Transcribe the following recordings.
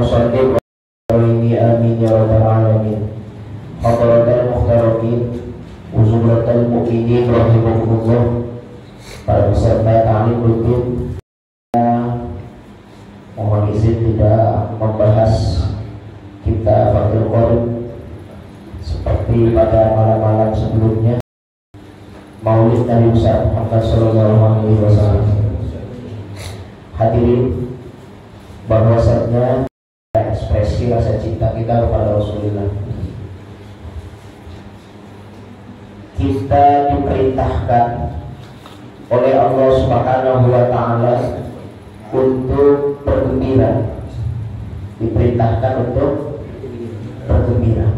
musallim amin ya rabbal alamin. Hadratal muhtaramin uzulatal mu'minin rahimakumullah. Para peserta ta'lim rutin, mohon izin tidak membahas kita Fathul Qorib seperti pada malam-malam sebelumnya. Maulid Nabi Muhammad sallallahu alaihi wasallam. Hadirin, bahwasanya ekspresi rasa cinta kita kepada Rasulullah, kita diperintahkan oleh Allah Subhanahu wa taala untuk bergembira. Diperintahkan untuk bergembira.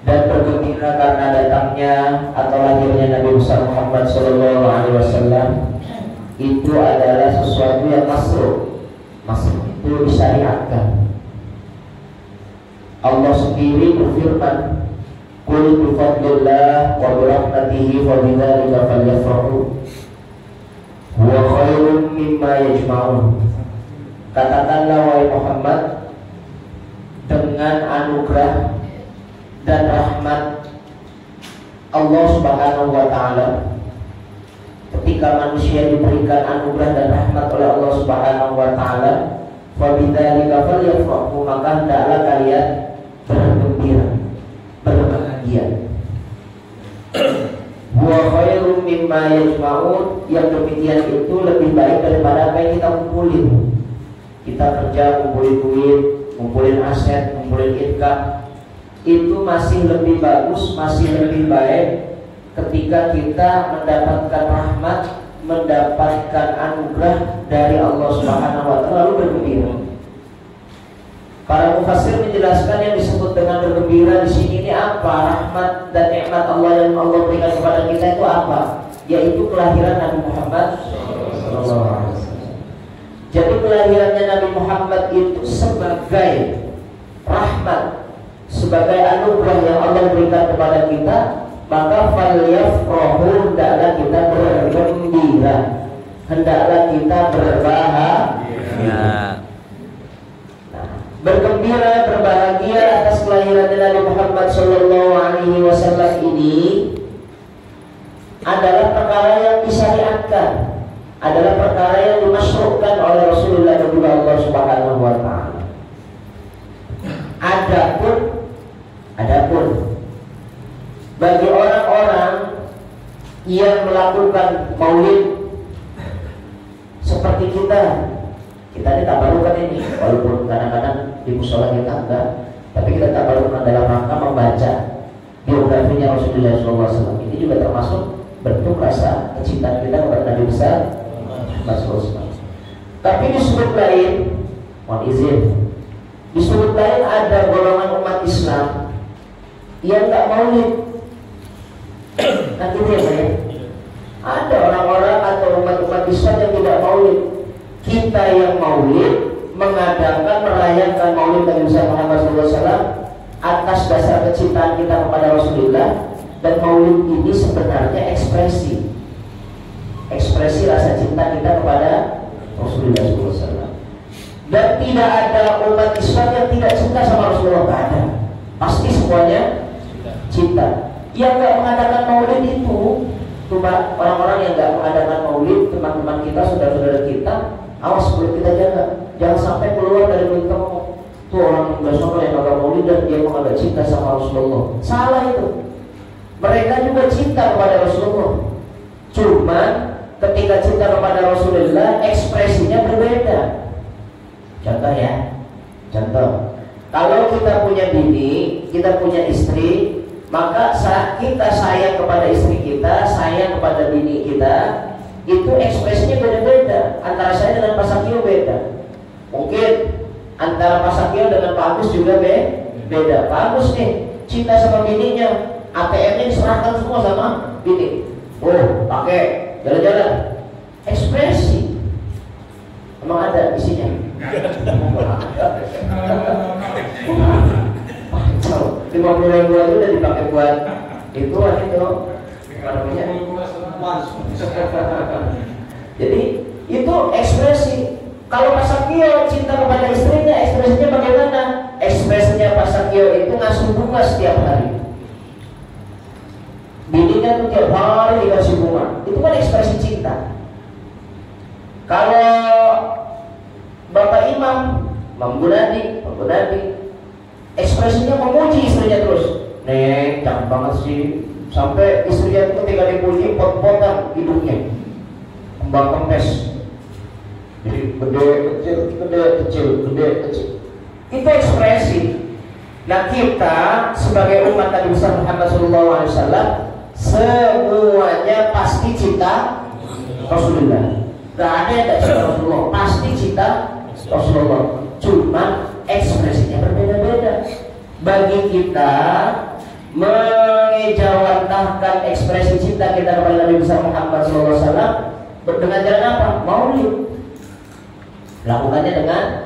Dan bergembira karena datangnya atau lahirnya Nabi Muhammad sallallahu alaihi wasallam itu adalah sesuatu yang masruh. Masruh itu disyariatkan. Allah sendiri berfirman, "Qul bi fadlillah wa bi rahmatihi fa bidzalika falyafrahu huwa khairun mimma yajma'un." Katakanlah wahai Muhammad, dengan anugerah dan rahmat Allah Subhanahu wa taala, ketika manusia diberikan anugerah dan rahmat oleh Allah Subhanahu wa taala, fa bidzalika falyafrahu, maka hendaklah kalian bergembira, berbahagia. Wa khairum mimma yajma'un, yang demikian itu lebih baik daripada apa yang kita kumpulin. Kita kerja ngumpulin duit, ngumpulin aset, ngumpulin income, itu masih lebih bagus, masih lebih baik ketika kita mendapatkan rahmat, mendapatkan anugerah dari Allah Subhanahu wa taala lalu bergembira. Para mufassir menjelaskan yang disebut dengan bergembira di sini ini apa? Rahmat dan nikmat Allah yang Allah berikan kepada kita itu apa? Yaitu kelahiran Nabi Muhammad sallallahu alaihi wasallam. Jadi kelahirannya Nabi Muhammad itu sebagai rahmat, sebagai anugerah yang Allah berikan kepada kita, maka falyafrahu, hendaklah kita bergembira, hendaklah kita berbahagia. Bergembira, berbahagia atas kelahiran Nabi Muhammad sallallahu alaihi wasallam ini adalah perkara yang disyariatkan, adalah perkara yang dimasyruhkan oleh Rasulullah dan juga Allah Subhanahu wa taala. Adapun bagi orang-orang yang melakukan maulid seperti kita ini tabarukan ini, walaupun kadang-kadang di mushola kita enggak, tapi kita tabarukan dalam rangka membaca biografinya Rasulullah SAW. Ini juga termasuk bentuk rasa kecintaan kita kepada Nabi besar Rasulullah. Tapi di sudut lain, mohon izin, di sudut lain ada golongan umat Islam yang enggak maulid. Nah gitu ya Pak ya. Ada orang-orang atau umat-umat Islam yang tidak maulid. Kita yang maulid, mengadakan, merayakan maulid Nabi Muhammad SAW atas dasar kecintaan kita kepada Rasulullah. Dan maulid ini sebenarnya ekspresi rasa cinta kita kepada Rasulullah SAW. Dan tidak ada umat Islam yang tidak cinta sama Rasulullah, tidak ada. Pasti semuanya cinta. Yang nggak mengadakan maulid itu cuma orang-orang yang nggak mengadakan maulid, teman-teman kita, saudara-saudara kita. Awas mulut kita jaga, jangan sampai keluar dari mulut kamu tuh orang yang nggak suka yang agak maulid dan dia menganggap cinta sama Rasulullah. Salah itu. Mereka juga cinta kepada Rasulullah. Cuma ketika cinta kepada Rasulullah ekspresinya berbeda. Contoh ya, contoh. Kalau kita punya bini, kita punya istri, maka kita sayang kepada istri kita, sayang kepada bini kita, itu ekspresinya beda-beda. Antara saya dengan Pak Sakio beda. Mungkin antara Pak Sakio dengan Pak Agus juga beda. Pak Agus nih cinta sama bininya, ATM-nya diserahkan semua sama bini. Oh, pakai jalan-jalan. Ekspresi. Emang ada isinya? 50.000 itu udah dipakai buat itu apa namanya? Jadi itu ekspresi. Kalau Pak Sakio cinta kepada istrinya, ekspresinya bagaimana? Ekspresinya Pak Sakio itu ngasih bunga setiap hari. Bininya tuh tiap hari dikasih bunga. Itu kan ekspresi cinta. Kalau Bapak Imam Gunadi, ekspresinya memuji istrinya terus. Neng, cakep banget sih. Sampai istrinya itu ketika dipuji, pot-potan hidungnya, kembang kempes. Jadi gede kecil. Itu ekspresi. Nah, kita sebagai umat Nabi besar Muhammad SAW semuanya pasti cinta Rasulullah. Gak ada yang tak cinta Rasulullah, pasti cinta Rasulullah. Cuma ekspresinya berbeda-beda. Bagi kita mengejawantahkan ekspresi cinta kita kepada Nabi besar Muhammad SAW dengan jalan apa? Maulid. Lakukannya dengan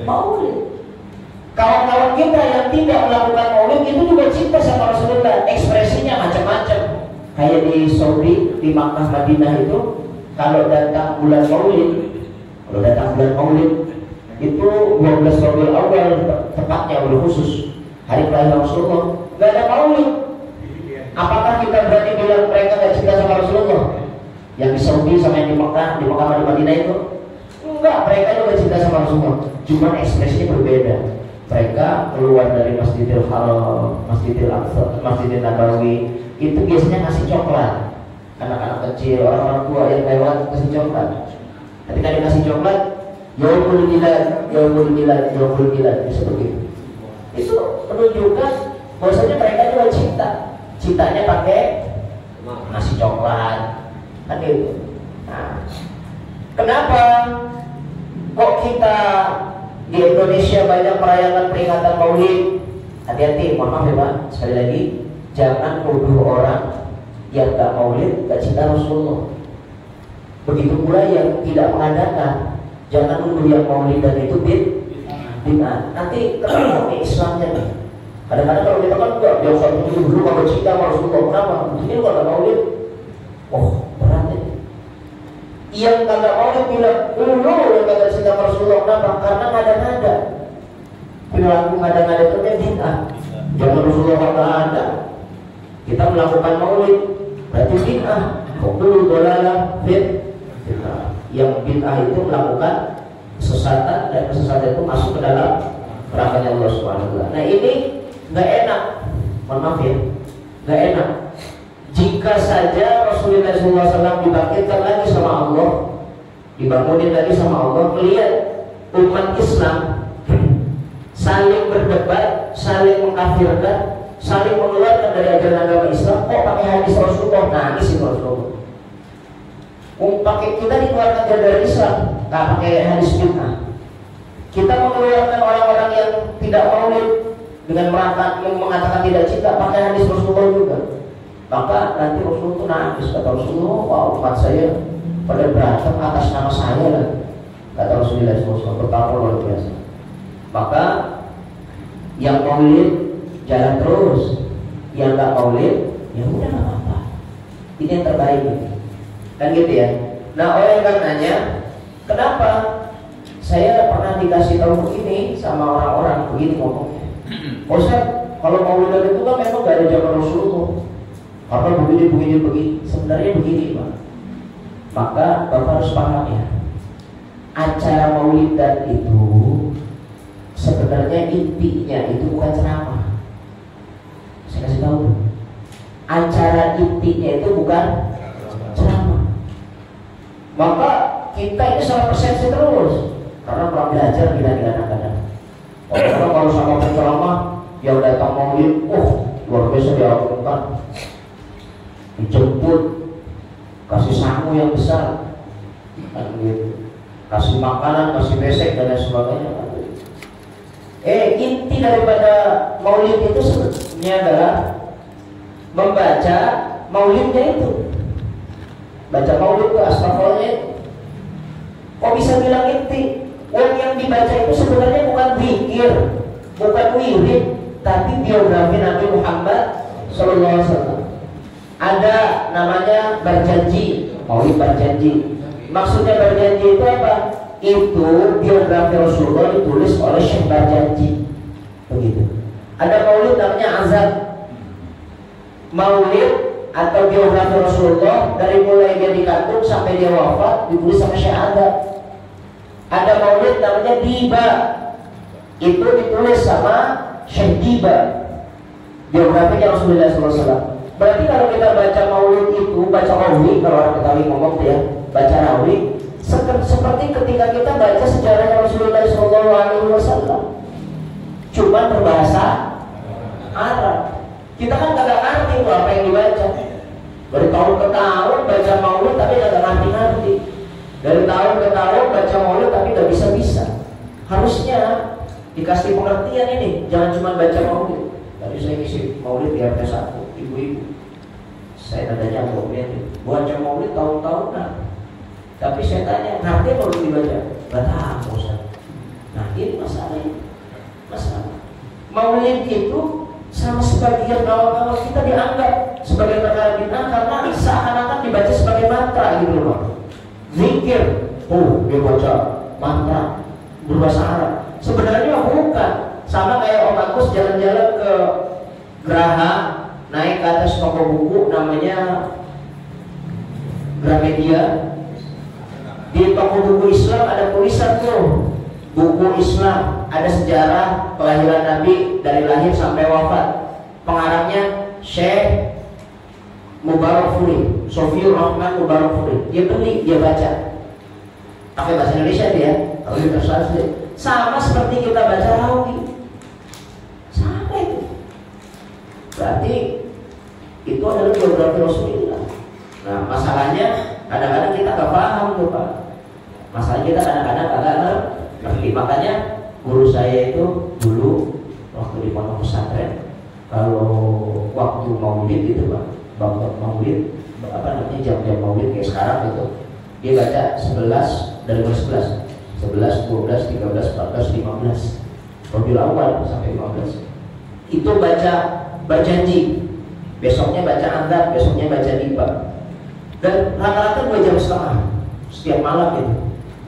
maulid. Kawan-kawan kita yang tidak melakukan maulid itu juga cinta sama Rasulullah. Ekspresinya macam-macam. Kayak di Saudi, di Makkah, Madinah itu, kalau datang bulan maulid, itu 12 Rabiul Awal tepatnya udah khusus hari kelahiran Rasulullah, nggak ada maulid. Apakah kita berani bilang mereka nggak cinta sama Rasulullah? Yang di Saudi sama yang di Makkah, di Madinah itu, enggak, mereka juga cinta sama Rasulullah. Cuma ekspresinya berbeda. Mereka keluar dari Masjidil Haram, Masjidil Aqsa, Masjidil Nabawi, itu biasanya ngasih coklat. Anak-anak kecil, orang-orang tua yang lewat kasih coklat. Ketika dikasih coklat, Yaumul Milad, seperti itu. Itu menunjukkan bahwasanya mereka juga cinta. Cintanya pakai ngasih coklat, kan itu. Nah, kenapa kok kita di Indonesia banyak merayakan peringatan Maulid? Hati-hati, mohon maaf ya Pak, sekali lagi, jangan tuduh orang yang gak Maulid, gak cinta Rasulullah. Begitu pula yang tidak mengadakan, jangan tuduh yang Maulid dan itu bid'ah. Nanti ketemu nih Islamnya nih. Kadang-kadang kalau kita kan enggak, dia usah tuduh dulu kalau cinta sama Rasulullah. Kenapa? Ini kalau gak Maulid, oh berat ya. Yang kagak Maulid bilang, yang kagak cinta sama Rasulullah. Kenapa? Karena ngada-ngada. Perilaku ngada-ngada itu bid'ah. Jangan Rasulullah kagak ada, kita melakukan Maulid, berarti bid'ah. Kullu dhalalah bid'ah. Yang bid'ah itu melakukan kesesatan, dan kesesatan itu masuk ke dalam neraka Allah Subhanahu wa taala. Nah, ini nggak enak. Mohon maaf ya. Nggak enak. Jika saja Rasulullah SAW dibangkitkan lagi sama Allah, dibangunin lagi sama Allah, melihat umat Islam saling berdebat, saling mengkafirkan, saling mengeluarkan dari ajaran agama Islam, kok pakai hadis Rasulullah, nangis itu Rasulullah. Pakai kita dikeluarkan dari Islam, nggak pakai hadis bid'ah. Kita mengeluarkan orang-orang yang tidak maulid dengan mengatakan tidak cinta, pakai hadis Rasulullah juga. Maka nanti Rasulullah itu nangis, kata Rasulullah, wah umat saya pada berantem atas nama saya lah. Kata Rasulullah SAW, betapa luar biasa. Maka yang maulid jalan terus, yang nggak maulid ya udah nggak apa-apa. Ini yang terbaik, kan gitu ya. Nah, oleh karenanya, kenapa saya pernah dikasih tahu begini sama orang-orang begini ngomongnya. Ustaz, kalau maulid itu kan memang nggak ada zaman Rasulullah. Karena begini. Sebenarnya begini Pak. Maka Bapak harus paham ya, acara maulidan itu sebenarnya intinya itu bukan ceramah. Saya kasih tahu, acara intinya itu bukan ceramah. Maka kita ini salah persepsi terus karena kurang belajar kita kadang-kadang. Orang kalau sama penceramah yang datang maulid, luar biasa dilakukan, dijemput, kasih sangu yang besar, kan gitu, kasih makanan, kasih besek dan lain sebagainya. Inti daripada maulid itu sebenarnya adalah membaca maulidnya itu. Baca maulid itu astagfirullahnya itu. Kok bisa bilang inti? Yang dibaca itu sebenarnya bukan zikir, bukan wirid, tapi biografi Nabi Muhammad SAW. Ada namanya berjanji, maulid berjanji. Maksudnya berjanji itu apa? itu biografi Rasulullah ditulis oleh Syekh Barjanji. Begitu. Ada maulid namanya Azab. Maulid atau biografi Rasulullah dari mulai dia dikandung sampai dia wafat ditulis sama Syekh Azab. Ada maulid namanya Diba. Itu ditulis sama Syekh Diba. Biografinya Rasulullah SAW. Berarti kalau kita baca maulid itu, baca rawi, kalau orang Betawi ngomong ya, baca rawi, seperti ketika kita baca sejarahnya Rasulullah SAW, cuma berbahasa Arab. Kita kan nggak ngerti tuh apa yang dibaca. Dari tahun ke tahun baca maulid tapi nggak ngerti. Dari tahun ke tahun baca maulid tapi nggak bisa. Harusnya dikasih pengertian ini, jangan cuma baca maulid. Tadi saya ngisi maulid di RT 1, ibu-ibu. Saya tanya baca maulid tahun-tahunan. Tapi saya tanya, ngerti kalau dibaca? Gak tahu, Ustaz. Nah ini masalahnya. Maulid itu sama sebagian awal-awal kita dianggap sebagai perkara bid'ah karena seakan-akan dibaca sebagai mantra gitu loh. Zikir, dia baca mantra berbahasa Arab. Sebenarnya bukan. Sama kayak Om Agus jalan-jalan ke Geraha, naik ke atas toko buku namanya Gramedia. Di toko buku Islam ada tulisan tuh, buku Islam, ada sejarah kelahiran Nabi dari lahir sampai wafat. Pengarangnya Syekh Mubarakfuri, Sofiur Rahman Mubarakfuri. Dia beli, dia baca. Pakai bahasa Indonesia dia, kalau translate. Sama seperti kita baca rawi. Sama itu. Berarti itu adalah biografi Rasulullah. Nah, masalahnya kadang-kadang kita nggak paham tuh Pak. Masalahnya kita kadang-kadang nggak ngerti. Makanya guru saya itu dulu waktu di pondok pesantren, kalau waktu maulid gitu Pak, bab maulid, apa namanya jam-jam maulid kayak sekarang gitu, dia baca 11 dari kelas 11, 12, 13, 14, 15, Rabiul Awal sampai 15. Itu baca berjanji, besoknya baca Azab, besoknya baca Diba. Dan rata-rata 2 jam setengah setiap malam gitu.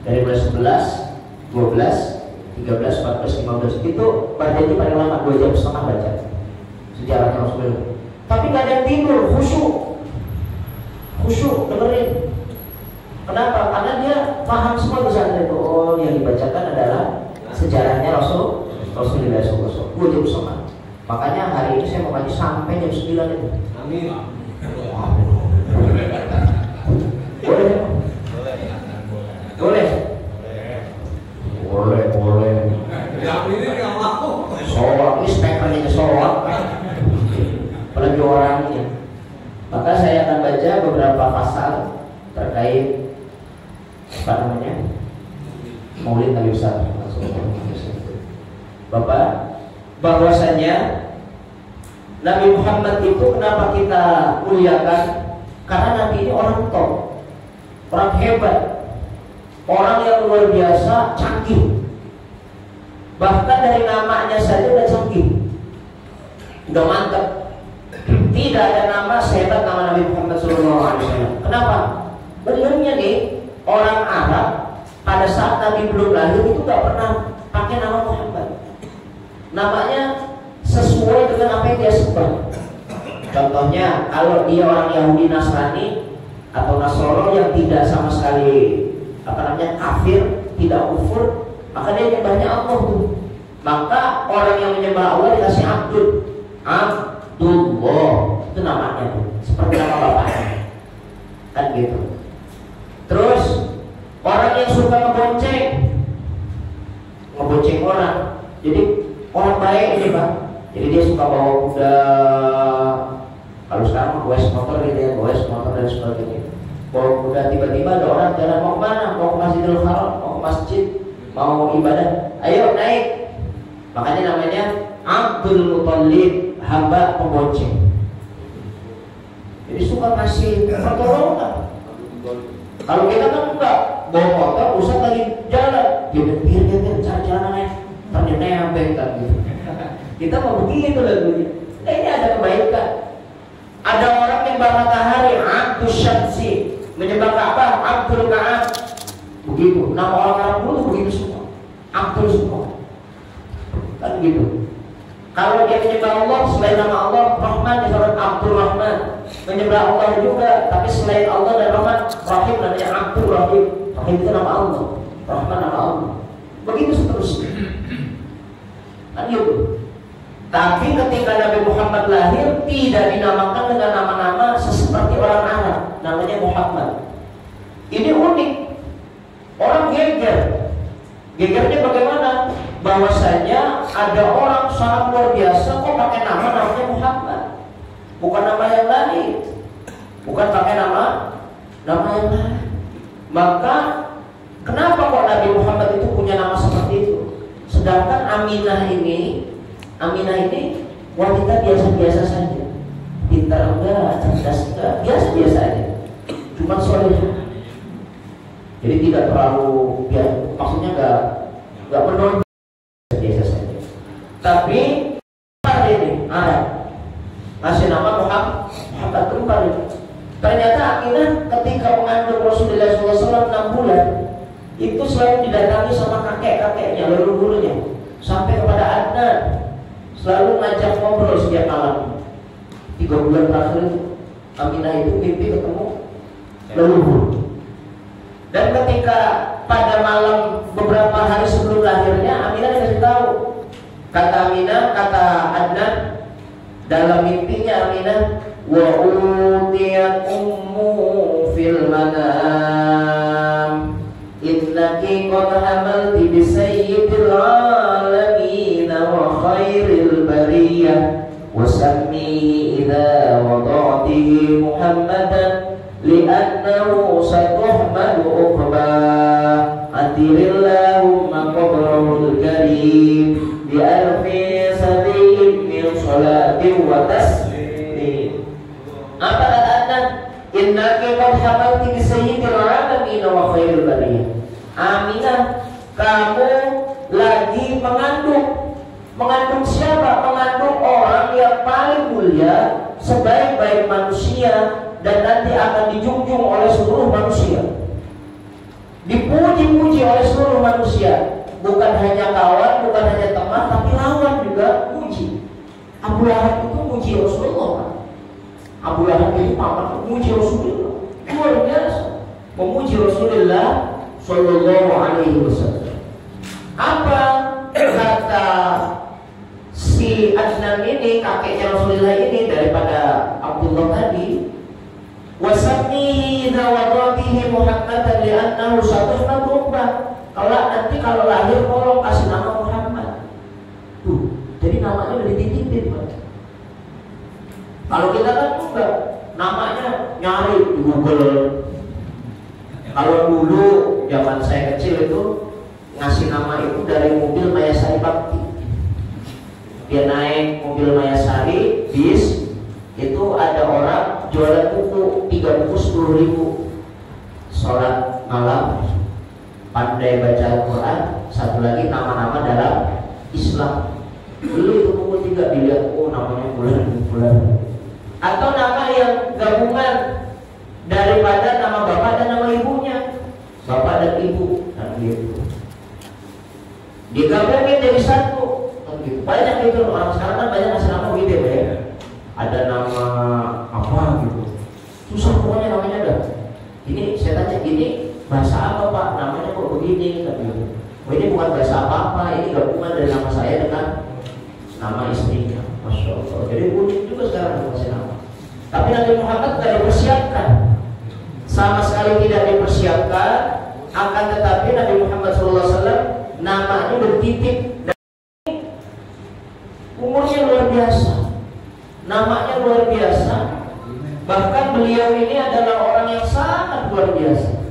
Dari mulai 11, 12, 13, 14, 15 itu berjanji paling lama 2 jam setengah baca sejarahnya Rasulullah. Tapi gak ada yang tidur, khusyuk dengerin. Kenapa? Karena dia paham semua pesantren itu. Oh, yang dibacakan adalah sejarahnya Rasulullah SAW. 2 jam setengah. Makanya hari ini saya mau ngaji sampai jam 9 itu. Amin. Boleh? Boleh. Yang ini nggak mau. Soal ini spekernya ke soal. Apalagi orangnya. Maka saya akan baca beberapa pasal terkait apa namanya Maulid Nabi besar. Bapak, bahwasanya Nabi Muhammad itu kenapa kita muliakan? Karena Nabi ini orang top, orang hebat, orang yang luar biasa canggih. Bahkan dari namanya saja udah canggih, udah mantap. Tidak ada nama sehebat nama Nabi Muhammad SAW. Kenapa? Umumnya nih orang Arab pada saat Nabi belum lahir itu gak pernah pakai nama Muhammad. Namanya sesuai dengan apa yang dia sembah. Contohnya kalau dia orang Yahudi Nasrani atau Nasrani yang tidak sama sekali kafir, tidak kufur, maka dia menyembahnya Allah tuh. Maka orang yang menyembah Allah dikasih Abdullah, itu namanya tuh, seperti nama bapaknya, kan gitu. Terus orang yang suka ngebonceng orang, jadi orang baik ini Pak. Jadi dia suka bawa kuda, kalau sekarang goes motor gitu ya, goes motor dan sebagainya. Bawa kuda, tiba-tiba ada orang jalan mau kemana? Mau ke Masjidil Haram, mau ke masjid, mau ibadah. Ayo naik. Makanya namanya Abdul Muthalib, hamba pembonceng. Jadi suka kasih pertolongan. Kalau kita kan enggak, bawa motor, usah lagi jalan, dia cari jalan naik, ternyata nempel kan gitu. Kita mau begitu lagunya. Nah, ini ada kebaikan. Ada orang yang matahari, Abdul Syamsi, menyembah Ka'bah, Abdul Ka'ab. Begitu. Nama orang Arab Abdul semua. Kan gitu. Kalau dia menyembah Allah selain nama Allah Rahman, disebut Abdul Rahman. Menyembah Allah juga, tapi selain Allah dan Rahman, Rahim namanya Abdul Rahim. Rahim itu nama Allah, Rahman nama Allah. Begitu seterusnya. Kan gitu. Tapi ketika Nabi Muhammad lahir tidak dinamakan dengan nama-nama seperti orang Arab, namanya Muhammad. Ini unik. Orang geger. Gegernya bagaimana? Bahwasanya ada orang sangat luar biasa kok pakai namanya Muhammad, bukan nama yang lain, bukan pakai nama yang lain. Maka kenapa kok Nabi Muhammad itu punya nama seperti itu? Sedangkan Aminah ini wanita biasa-biasa saja, pintar enggak, cerdas enggak, biasa-biasa aja, cuma soleh. Jadi tidak terlalu, ya maksudnya enggak menonjol, biasa saja. Tapi ini Arab ngasih nama Muhammad Tumpah ini. Ternyata Aminah ketika mengandung Rasulullah SAW 6 bulan itu selalu didatangi sama kakek-kakeknya, leluhurnya, sampai kepada Adnan, selalu ngajak ngobrol setiap malam. 3 bulan terakhir itu Aminah itu mimpi ketemu leluhur. Dan ketika pada malam beberapa hari sebelum lahirnya, Aminah dikasih tahu. Kata Aminah, kata Adnan dalam mimpinya Aminah, wa utiyat ummu fil manam innaki qad hamalti bi sayyidil alamin wa khairil bariyah wa sammihi idza wada'tihi Muhammadan li'annahu satuhmadu uqbah atilillahumma qabrahul karim bi'alfi sabi'in min salatin wa taslim. Apa kata Adnan? Innaki qad hamalti bi sayyidil alamin wa khairil bariyah. Aminah, kamu lagi mengandung siapa? Mengandung orang yang paling mulia, sebaik-baik manusia, dan nanti akan dijunjung oleh seluruh manusia, dipuji-puji oleh seluruh manusia. Bukan hanya kawan, bukan hanya teman, tapi lawan juga puji. Abu Lahab itu puji Rasulullah. Abu Lahab itu paman memuji Rasulullah, luar biasa, memuji Rasulullah Sallallahu Alaihi Wasallam. Apa kata si Adnan ini, kakeknya Rasulullah ini, daripada Abdullah tadi? Wasamihi idza wadatihi Muhammadan li'annahu satuhmad uqbah. Kalau lahir tolong kasih nama Muhammad. Tuh, jadi namanya udah dititipin, Pak. Kalau kita kan enggak, namanya nyari di Google. Kalau dulu zaman saya kecil itu ngasih nama itu dari mobil Mayasari Bakti. Dia naik mobil Mayasari bis, itu ada orang jualan buku, 3 buku 10.000. Sholat malam, pandai baca Al-Quran, satu lagi nama-nama dalam Islam. Dulu itu buku 3 dilihat, oh namanya bulan. Atau nama yang gabungan daripada nama bapak dan nama ibunya, bapak dan ibu, dan gitu. Digabungin jadi satu, kan gitu. Banyak itu orang sekarang kan banyak ngasih nama gitu ya. Ada nama apa gitu, susah pokoknya namanya ada. Ini saya tanya, ini bahasa apa Pak? Namanya kok begini? Gitu. Oh ini bukan bahasa apa-apa, ini gabungan dari nama saya dengan nama istrinya. Masya Allah. Jadi unik juga sekarang masih nama. Tapi Nabi Muhammad tidak dipersiapkan, sama sekali tidak dipersiapkan. Akan tetapi Nabi Muhammad SAW namanya bertitik dan umurnya luar biasa. Namanya luar biasa. Bahkan beliau ini adalah orang yang sangat luar biasa.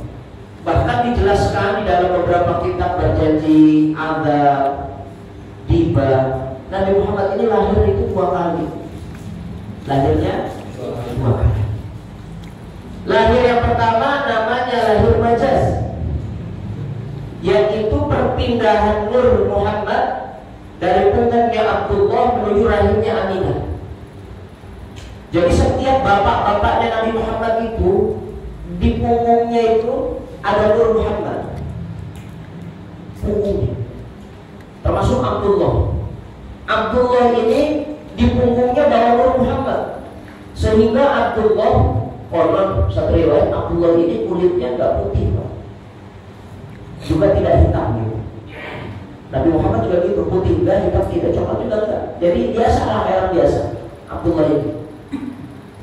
Bahkan dijelaskan di dalam beberapa kitab berjanji ada tiba. Nabi Muhammad ini lahir itu 2 kali. Lahirnya 2 kali. Lahir yang pertama namanya lahir majaz, yaitu perpindahan Nur Muhammad dari punggungnya Abdullah menuju rahimnya Aminah. Jadi setiap bapak-bapaknya Nabi Muhammad itu di punggungnya itu ada Nur Muhammad. Punggungnya. termasuk Abdullah. Abdullah ini di punggungnya bawa Nur Muhammad, sehingga Abdullah, konon satu riwayat, Abdullah ini kulitnya nggak putih, Pak. Juga tidak hitam gitu. Nabi Muhammad juga gitu, putih enggak, hitam tidak, coklat juga enggak. Jadi biasa lah, orang biasa Abdullah ini.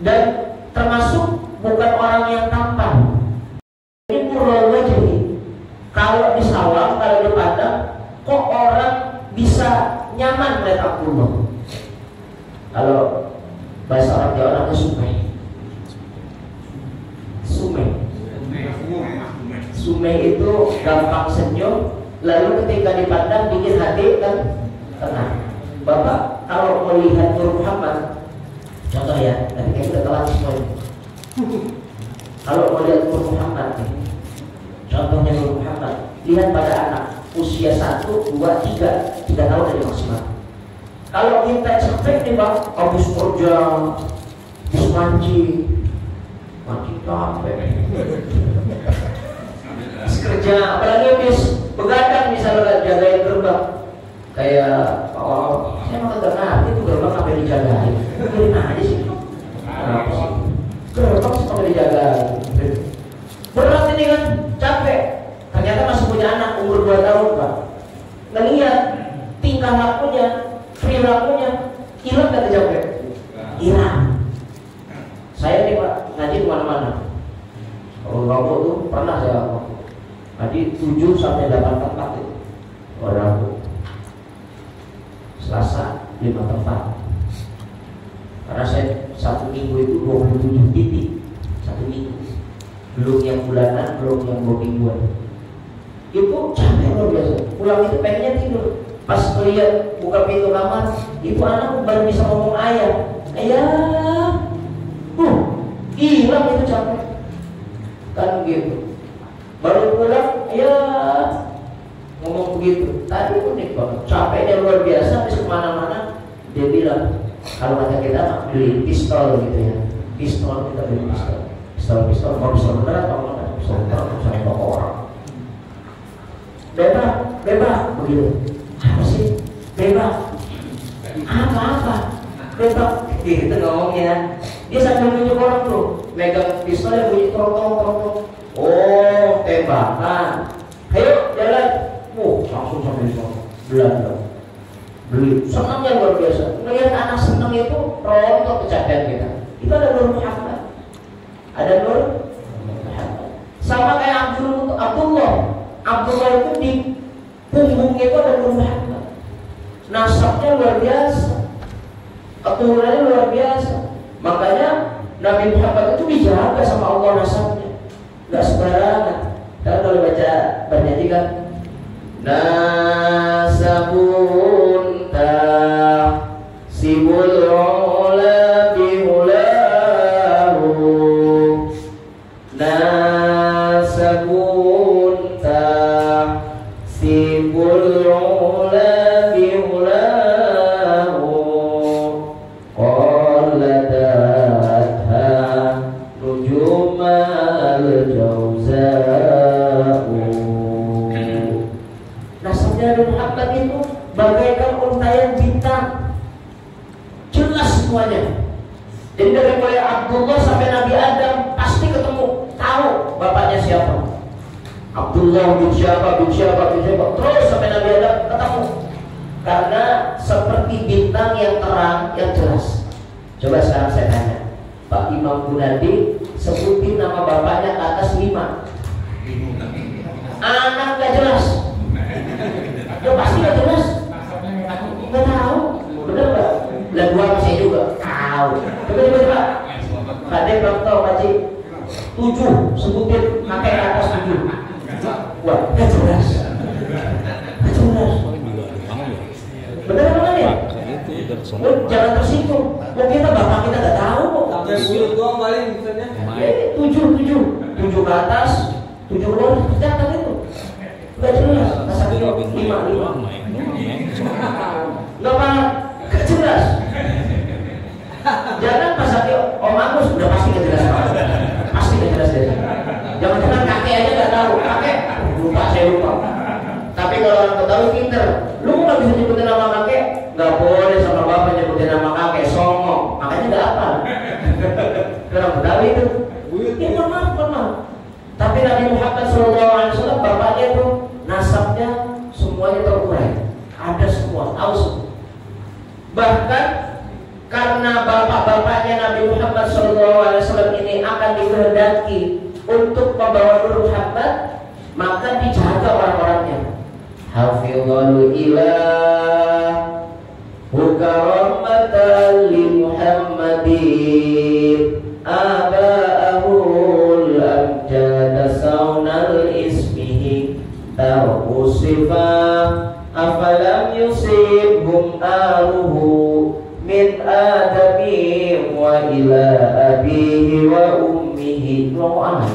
Dan termasuk bukan orang yang tampan. Ini murwal wajah ini. Kalau di sawah, kalau di padang, kok orang bisa nyaman melihat Abdullah? Kalau bahasa orang Jawa namanya sumeh. Sumeh itu gampang senyum, lalu ketika dipandang bikin hati kan tenang. Bapak kalau melihat Nur Muhammad, contoh ya, tadi kita udah telat semua ini. Kalau melihat Nur Muhammad nih, contohnya Nur Muhammad, lihat pada anak usia 1, 2, 3 tahun dari maksimal. Kalau kita capek nih Bang, habis kerja, habis mancing capek, habis kerja, apalagi habis begadang misalnya jagain gerbang, kayak saya mah kagak ngerti itu gerbang sampai dijagain, biarin aja sih, gerbang sampai dijagain, berat ini kan, capek. Ternyata masih punya anak umur 2 tahun Pak, ngelihat tingkah lakunya, perilakunya, hilang gak capek? Hilang. Saya nih Pak, ngaji kemana-mana. Kalau Rabu tuh pernah saya ngaji 7 sampai 8 tempat itu. Kalau Rabu, Selasa 5 tempat. Karena saya 1 minggu itu 27 titik 1 minggu. Belum yang bulanan, belum yang 2 mingguan. Itu capek luar biasa. Pulang itu pengennya tidur. Pas melihat buka pintu kamar, itu anak baru bisa ngomong ayah. Ayah, hilang itu capek. Kan gitu. Baru pulang, ya ngomong begitu. Tadi unik banget. Capeknya luar biasa. Habis kemana-mana dia bilang, kalau kata kita beli pistol gitu ya. Pistol, kita beli pistol. Pistol beneran atau enggak? Pistol beneran, saya bawa orang. Bebas, begitu. Apa sih? Bebas. Apa? Bebas. Gitu ngomongnya. Dia sambil nunjuk orang tuh, megang pistolnya bunyi trotong. Oh, tembakan. Ayo jalan. Langsung sampai di sana. Belanda. Beli. Senangnya luar biasa. Melihat anak senang itu rontok kecapean kita. Itu ada Nur Muhammad. Ada Nur Muhammad. Sama kayak Abdullah. Abdullah itu di punggungnya itu ada Nur Muhammad. Nasabnya luar biasa, keturunannya luar biasa. Makanya Nabi Muhammad itu dijaga sama Allah nasabnya, nggak sembarangan. Kalau baca bernyanyi kan, nasabun sibul ula bihulahu, nasabun sibul ula bihulahu, qaladatha nujumal jauza'u. Nasabnya Nabi Muhammad itu bagaikan untayan bintang, jelas semuanya. Jadi dari mulai Abdullah sampai Nabi Adam pasti ketemu, tahu bapaknya siapa. Abdullah bin siapa, terus sampai Nabi Adam ketemu. Karena seperti bintang yang terang, yang jelas. Coba sekarang saya tanya, Pak Imam Gunadi, sebutin nama bapaknya ke atas 5. Anak gak jelas. Ya pasti gak jelas. Gak tahu, bener gak? Lah 2 saya juga tahu. Coba. Kadang belum tahu Haji 7, sebutin kakek ke atas 7. Wah, gak jelas. Bener apa ya? Jangan tersinggung. Kita bapak kita gak tahu kok. Sampai mulut doang paling misalnya. 7 ke atas, 7 ke bawah, catat itu. Gak jelas. Masa itu 5. Gak paham, gak jelas. Jangan pas hati Om Agus udah pasti gak jelas. Pasti gak jelas deh. Jangan-jangan kakek aja gak tahu. Kakek lupa, saya lupa. Tapi kalau orang Betawi pinter. Lu nggak bisa nyebutin nama kakek, nggak boleh sama bapak nyebutin nama kakek, songong. Makanya nggak apa. Orang Betawi itu, ya maaf. Tapi Nabi Muhammad SAW bapaknya itu nasabnya semuanya terurai, ada semua, tahu semua. Bahkan karena bapak-bapaknya Nabi Muhammad SAW ini akan dikehendaki untuk membawa Nur Muhammad, maka dijaga orang-orangnya. Hafizul ilah Hukaramatan li Muhammadin Aba'ahul amjada saunal ismihi Tarusifah Afalam yusibhum aruhu Min adami wa ila abihi wa ummihi. Lo mau anak?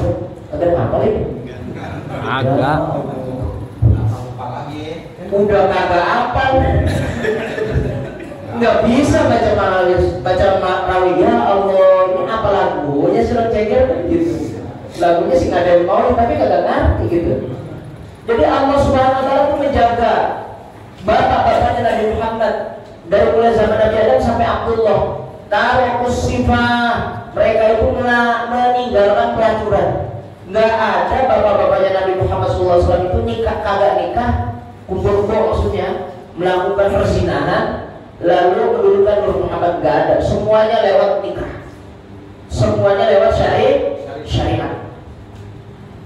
Ada apa ini? Agak. Udah kagak apa? Nggak bisa baca rawi. Ya Allah, ini apa lagunya surat ceger gitu. Lagunya sih nggak ada yang mau, tapi kagak ngerti gitu. Jadi Allah Subhanahu Wa Taala itu menjaga bapak-bapaknya Nabi Muhammad dari mulai zaman Nabi Adam sampai Abdullah. Tarukus sifah, mereka itu meninggalkan pelacuran. Nggak ada bapak-bapaknya Nabi Muhammad SAW itu nikah kagak nikah, kumpul-kumpul maksudnya melakukan perzinahan, lalu mendudukan Nur Muhammad, nggak ada. Semuanya lewat nikah, semuanya lewat syariat.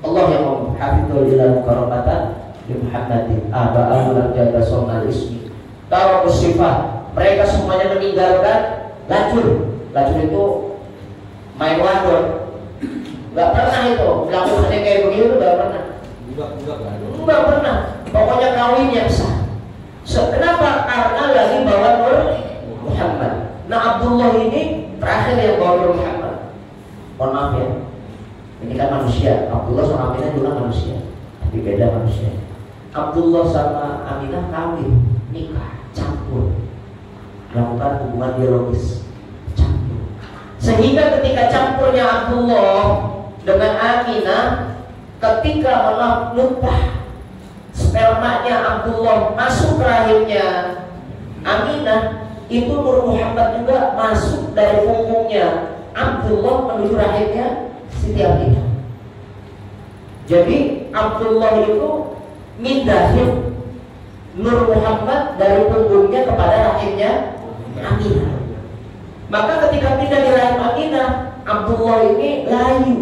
Allah yang ngomong, hafidhul ilal karamatan li Muhammadin aba'ahu lam jaga sonal ismi. Tarukus sifah, mereka semuanya meninggalkan lacur. Lacur itu main wadon. Gak pernah itu melakukannya kayak begitu, gak pernah. Gak pernah. Pokoknya kawin yang sah. Kenapa? Karena lagi bawa Nur Muhammad. Nah Abdullah ini terakhir yang bawa Nur Muhammad. Mohon maaf ya, ini kan manusia. Abdullah sama Aminah juga manusia, tapi beda manusia. Abdullah sama Aminah kawin, nikah, campur, melakukan hubungan biologis, campur. Sehingga ketika campurnya Abdullah dengan Aminah, ketika menumpah spermanya Abdullah masuk ke rahimnya Aminah, itu Nur Muhammad juga masuk dari punggungnya Abdullah menuju rahimnya Siti Aminah. Jadi Abdullah itu mindahin Nur Muhammad dari punggungnya kepada rahimnya Aminah. Maka ketika pindah di rahim Aminah, Abdullah ini layu,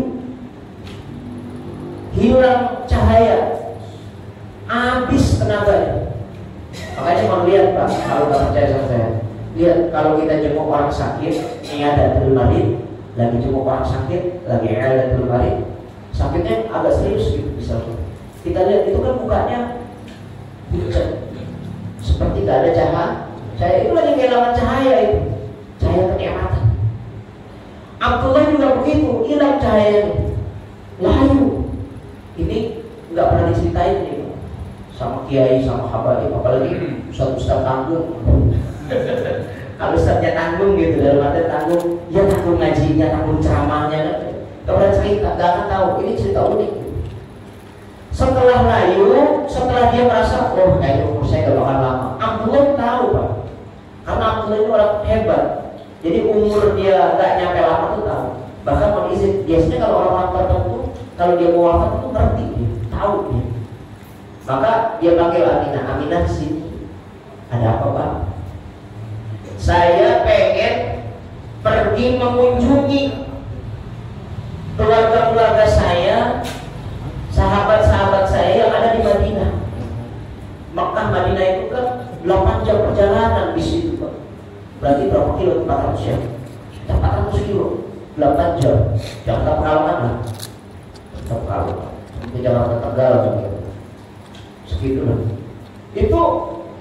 hilang cahaya, habis tenaganya. Makanya mau lihat Pak, kalau nggak percaya sama saya, lihat kalau kita jenguk orang sakit, ini ada terlalu lagi jenguk orang sakit, lagi ada terlalu sakitnya agak serius gitu bisa. Kita lihat itu kan mukanya pucat, seperti nggak ada cahaya. Itu lagi kehilangan cahaya itu, cahaya kenikmatan. Abdullah juga begitu, hilang cahayanya, layu. Ini nggak pernah diceritain nih sama kiai, sama habaib, apalagi ustaz tanggung. Kalau ustaznya tanggung gitu, dalam arti tanggung, ya tanggung ngajinya, tanggung ceramahnya. Gak pernah cerita, gak akan tahu. Ini cerita unik. Setelah layu, setelah dia merasa, oh kayaknya umur saya gak bakal lama, Abdullah tahu Pak, karena Abdullah itu orang hebat. Jadi umur dia gak nyampe lama tuh tahu. Bahkan mau izin, biasanya kalau orang tertentu, kalau dia mau wafat itu ngerti dia, tahu dia. Maka dia panggil Aminah, Aminah sini. Ada apa Pak? Saya pengen pergi mengunjungi keluarga-keluarga saya, sahabat-sahabat saya yang ada di Madinah. Mekah Madinah itu kan 8 jam perjalanan di situ Pak. Berarti berapa kilo? 400 jam. 400 kilo, 8 jam. Jakarta Pekalongan lah. Pekalongan. Itu Jakarta Tegal gitu. Segitu lah. Itu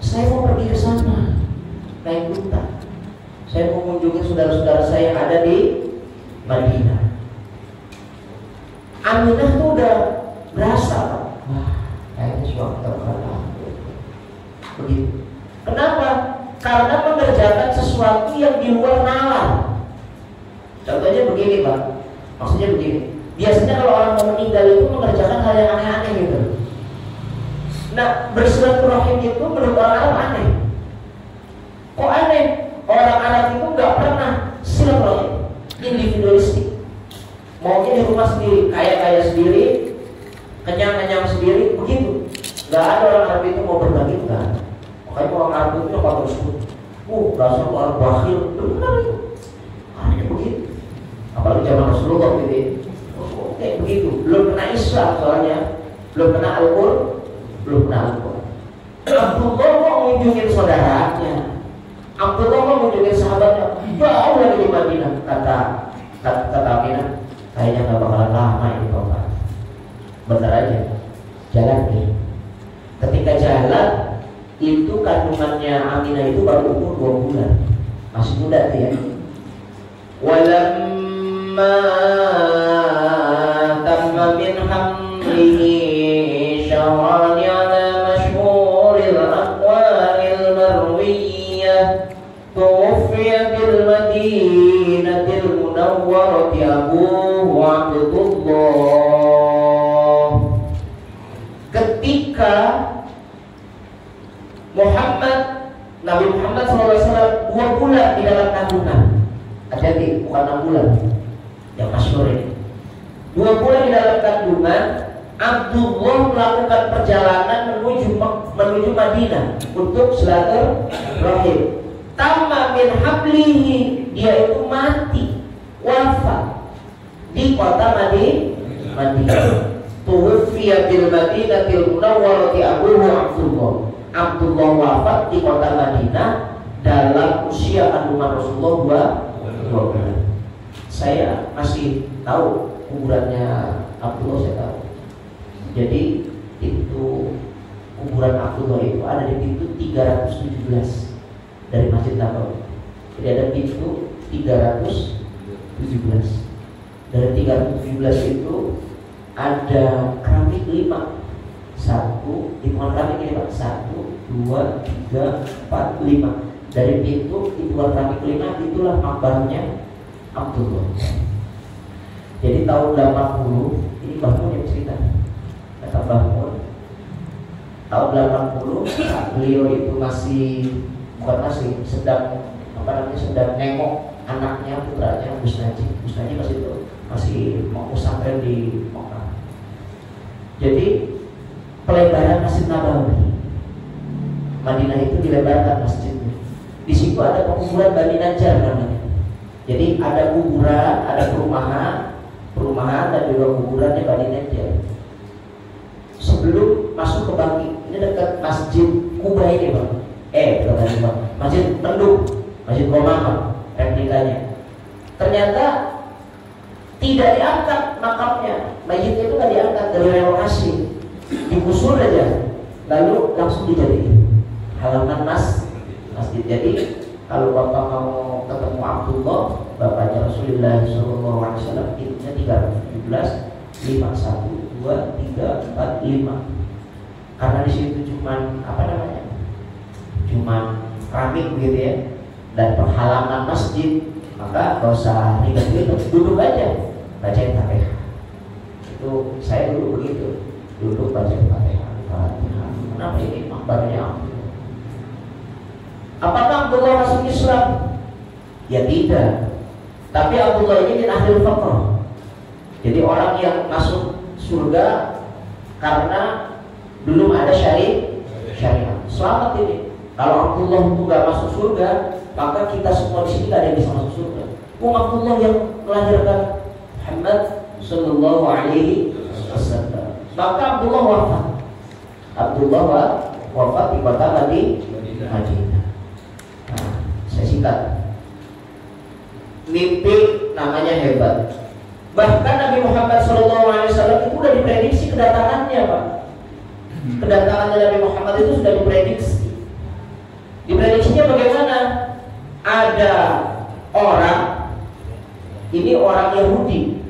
saya mau pergi ke sana naik unta. Saya mau mengunjungi saudara-saudara saya yang ada di Madinah. Aminah tuh udah berasa, wah, kayaknya suami terkenal. Begitu. Kenapa? Karena mengerjakan sesuatu yang di luar nalar. Contohnya begini Pak, maksudnya begini. Biasanya kalau orang mau meninggal itu mengerjakan hal yang aneh-aneh gitu. Nah, bersilaturahim itu menurut orang Arab aneh. Kok aneh? Orang Arab itu nggak pernah silaturahim, individualistik. Maunya di rumah sendiri, kaya sendiri, kenyang sendiri, begitu. Nggak ada orang Arab itu mau berbagi, enggak. Makanya orang Arab itu yang paling disebut, dasar orang bakhil, benar itu. Aneh begitu. Apalagi zaman Rasulullah gitu. Kayak begitu. Belum kena Islam soalnya, belum kena Al-Qur'an. Abdullah mau mengunjungi saudaranya, Abdullah mau mengunjungi sahabatnya, jauh lagi di Madinah. Kata Aminah, kayaknya nggak bakalan lama ini Bapak. Bentar aja, jalan nih. Ketika jalan, itu kandungannya Aminah itu baru umur 2 bulan, masih muda tuh ya. Walamma tamma min hamlihi syarani ala mashhuril aqwalil marwiyah tuwfiya bil madinatil munawwarati abuhu Abdullah. Ketika Nabi Muhammad SAW 2 bulan di dalam kandungan, hati-hati, bukan 6 bulan yang masyhur ini. 2 bulan di dalam kandungan, Abdullah melakukan perjalanan menuju Madinah untuk silaturahim. Tamma min hablihi, dia itu mati, wafat di kota Madinah. Tuwfiya bil Madinatil Munawwarati abuhu Abdullah. Abdullah wafat di kota Madinah dalam usia kandungan Rasulullah 2 bulan. Saya masih tahu kuburannya Abdullah, saya tahu. Jadi itu kuburan Abdullah itu ada di pintu 317 dari Masjid Nabawi. Jadi ada pintu 317. Dari 317 itu ada keramik 5. 1, hitungan keramik ini Pak, 1, 2, 3, 4, 5. Dari pintu hitungan keramik 5 itulah makbarnya Abdullah. Jadi tahun 80, ini Mbah Mun yang cerita. Kata Mbah Mun, tahun 80 beliau itu sedang nengok anaknya, putranya Gus Naji masih mau pesantren di Mekah. Jadi pelebaran Masjid Nabawi Madinah itu dilebarkan masjidnya. Di situ ada pekuburan Bani Najjar namanya. Jadi ada kuburan, ada perumahan dan juga kuburannya Bani Najjar. Sebelum masuk ke Baki, ini dekat Masjid Kuba ini Bang. Masjid Penduk, Masjid Qomah replikanya. Ternyata tidak diangkat makamnya, mayitnya itu nggak diangkat dari relokasi, digusur aja, lalu langsung dijadikan halaman masjid. Jadi kalau bapak mau ketemu Abdullah, bapaknya Rasulullah SAW, itunya 317, 5, 1, 2, 3, 4, 5. Karena di situ cuman keramik begitu ya, dan halaman masjid, maka gak usah ribet-ribet, duduk aja bacain Fatihah. Itu saya dulu begitu, duduk bacain Fatihah. Kenapa ini makbarnya Abdullah? Apakah Abdullah masuk Islam? Ya tidak. Tapi Abdullah ini min ahlul faqrah. Jadi orang yang masuk surga karena belum ada syariat. Selamat ini. Kalau Abdullah itu gak masuk surga, maka kita semua di sini gak ada yang bisa masuk surga. Abdullah yang melahirkan Muhammad Sallallahu Alaihi Wasallam. Maka Abdullah wafat di kota Madinah. Nah, saya singkat. Mimpi namanya hebat. Bahkan Nabi Muhammad Sallallahu Alaihi Wasallam itu sudah diprediksi kedatangannya, Pak. Kedatangannya Nabi Muhammad itu sudah diprediksi. Diprediksinya bagaimana? Ada orang, ini orang Yahudi.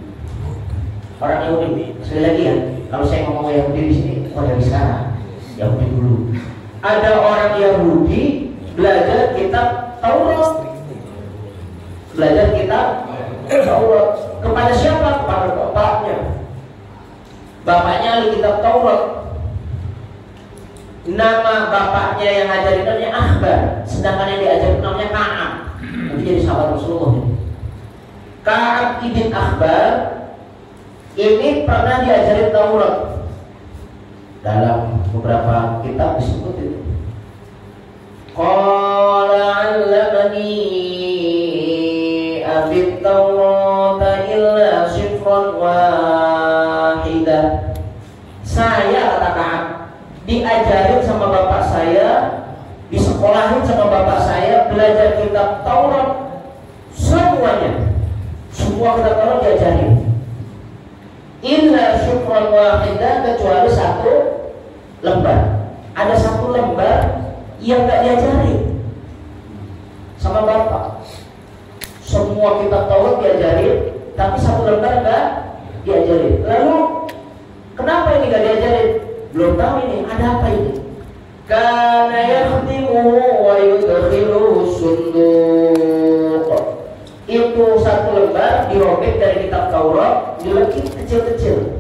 Sekali lagi ya, kalau saya ngomong Yahudi di sini, dari sekarang, Yahudi dulu. Ada orang Yahudi belajar kitab Taurat. Kepada siapa? Kepada bapaknya. Bapaknya ahli kitab Taurat. Nama bapaknya yang ngajarin namanya Akhbar, sedangkan yang diajarin namanya Ka'ab. Nanti jadi sahabat Rasulullah. Ka'ab ibn Akhbar ini pernah diajarin Taurat. Dalam beberapa kitab disebut itu. Qala 'allamani abit Taurata illa shifran wahidah. Saya, kata Ka'ab, diajarin sama bapak saya, disekolahin sama bapak saya belajar kitab Taurat semuanya. Semua kitab Taurat diajarin. Illa syukran wahidah, kecuali satu lembar. Ada satu lembar yang gak diajarin sama bapak. Semua kitab Taurat diajarin, tapi satu lembar gak diajarin. Lalu kenapa ini gak diajarin? Belum tahu ini, ada apa ini? Kana yakhtimuhu wa yudkhiluhu sunduq. Itu satu lembar dirobek dari kitab Taurat, dilekit kecil-kecil.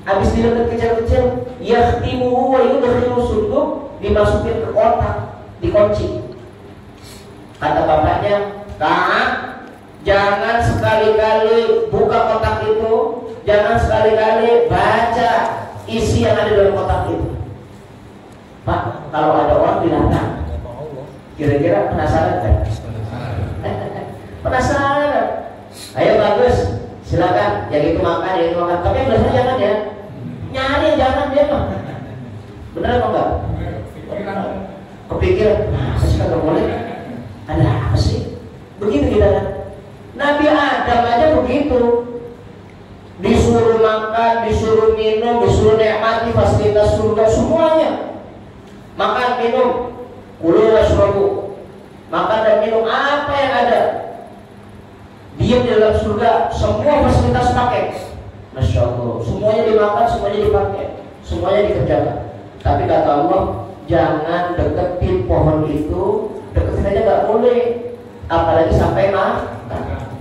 Habis dilekit kecil-kecil, yakhtimuhu wa yudkhiluhu sunduq, dimasukin ke kotak, dikunci. Kata bapaknya, Kak, jangan sekali-kali buka kotak itu, jangan sekali-kali baca isi yang ada dalam kotak itu. Pak, kalau ada orang binatang, kira-kira penasaran kan? Penasaran. Ayo bagus, silakan. Yang itu makan, yang itu makan. Tapi yang biasanya jangan ya. Nyari jangan dia mah. Benar apa enggak? Kepikiran, apa sih kagak boleh? Ada apa sih? Begitu kita kan? Nabi Adam aja begitu. Disuruh makan, disuruh minum, disuruh nikmati fasilitas surga semuanya. Makan, minum, kulu washrabu. Makan dan minum apa yang ada. Diam di dalam surga, semua fasilitas pakai. Masya Allah, semuanya dimakan, semuanya dipakai, semuanya dikerjakan. Tapi kata Allah, jangan deketin pohon itu. Deketin aja nggak boleh, apalagi sampai makan.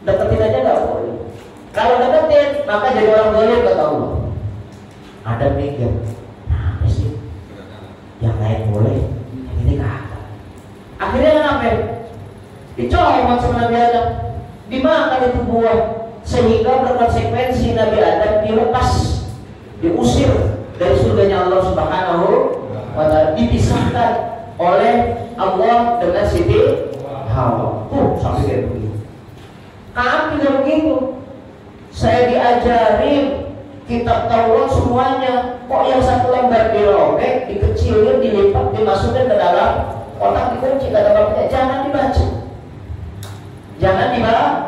Deketin aja nggak boleh. Kalau deketin, maka jadi orang zalim, kata Allah. Ada mikir, apa sih? Yang lain boleh, yang ini kagak. Akhirnya kenapa? Dicolok sama Nabi Adam, dimakan itu buah, sehingga berkonsekuensi Nabi Adam dilepas, diusir dari surganya Allah Subhanahu wa Ta'ala, dipisahkan oleh Allah dengan Siti Hawa. Sampai kayak begitu. Kami juga begitu. Saya diajarin kitab Taurat semuanya, kok yang satu lembar dirobek, dikecilin, dilipat, dimasukin ke dalam kotak, dikunci. Kata bapaknya, jangan dibaca, jangan dibaca.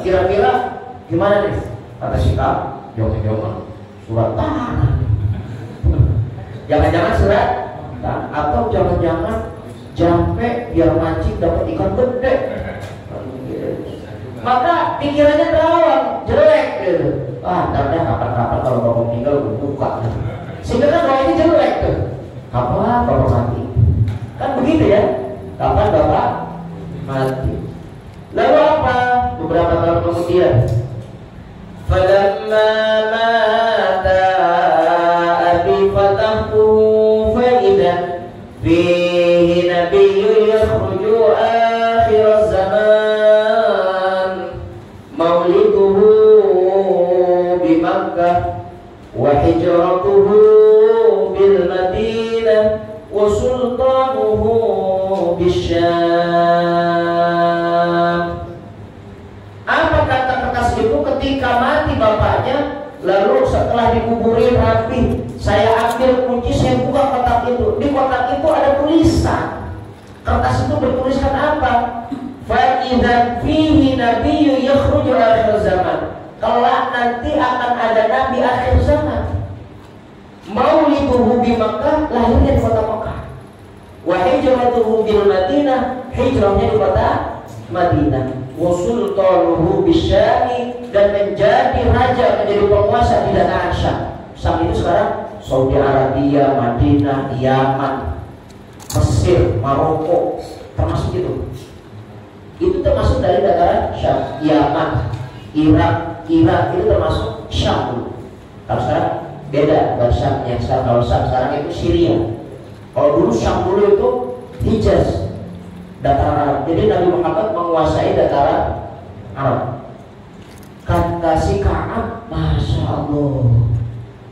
Kira-kira gimana nih? Kata sikap, jangan surat tanah. Jangan-jangan surat tanah, atau jangan-jangan jampe biar mancing dapat ikan gede. Maka pikirannya terawang, jelek gitu. Ntar deh kapan-kapan kalau bapak meninggal gue buka. Sehingga kan doa ini jelek tuh. Kapan bapak mati? Kan begitu ya. Kapan bapak mati? Lalu apa? Beberapa tahun kemudian, falamma mata abi fatahtu fa idza fihi nabiyyun yakhruju akhir zaman mauliduhu bi Makkah wa hijratuhu bil Madinah wa sultanuhu bisyam. Apa kata kertas itu ketika mati bapaknya? Lalu setelah dikuburin rapi, saya ambil kunci, saya buka kotak itu. Di kotak itu ada tulisan. Kertas itu bertuliskan apa? Fa idza fihi nabiyyun yakhruju akhir zaman. Kelak nanti akan ada nabi akhir zaman. Mauliduhu bi Makkah, lahirnya di kota Makkah. Wa hijratuhu bil Madinah, hijrahnya di kota Madinah. Wa sultanuhu bisyami, dan menjadi raja, menjadi penguasa di tanah Syam. Syam itu sekarang Saudi Arabia, Madinah, Yaman, Mesir, Maroko, termasuk itu. Itu termasuk dari dataran Syam. Yaman, Irak itu termasuk Syam. Kalau sekarang Beda dengan Syam yang sekarang. Kalau Syam sekarang itu Syria. Kalau dulu Syam dulu itu Hijaz, dataran Arab. Jadi Nabi Muhammad menguasai dataran Arab. Kata si Ka'ab, Masya Allah,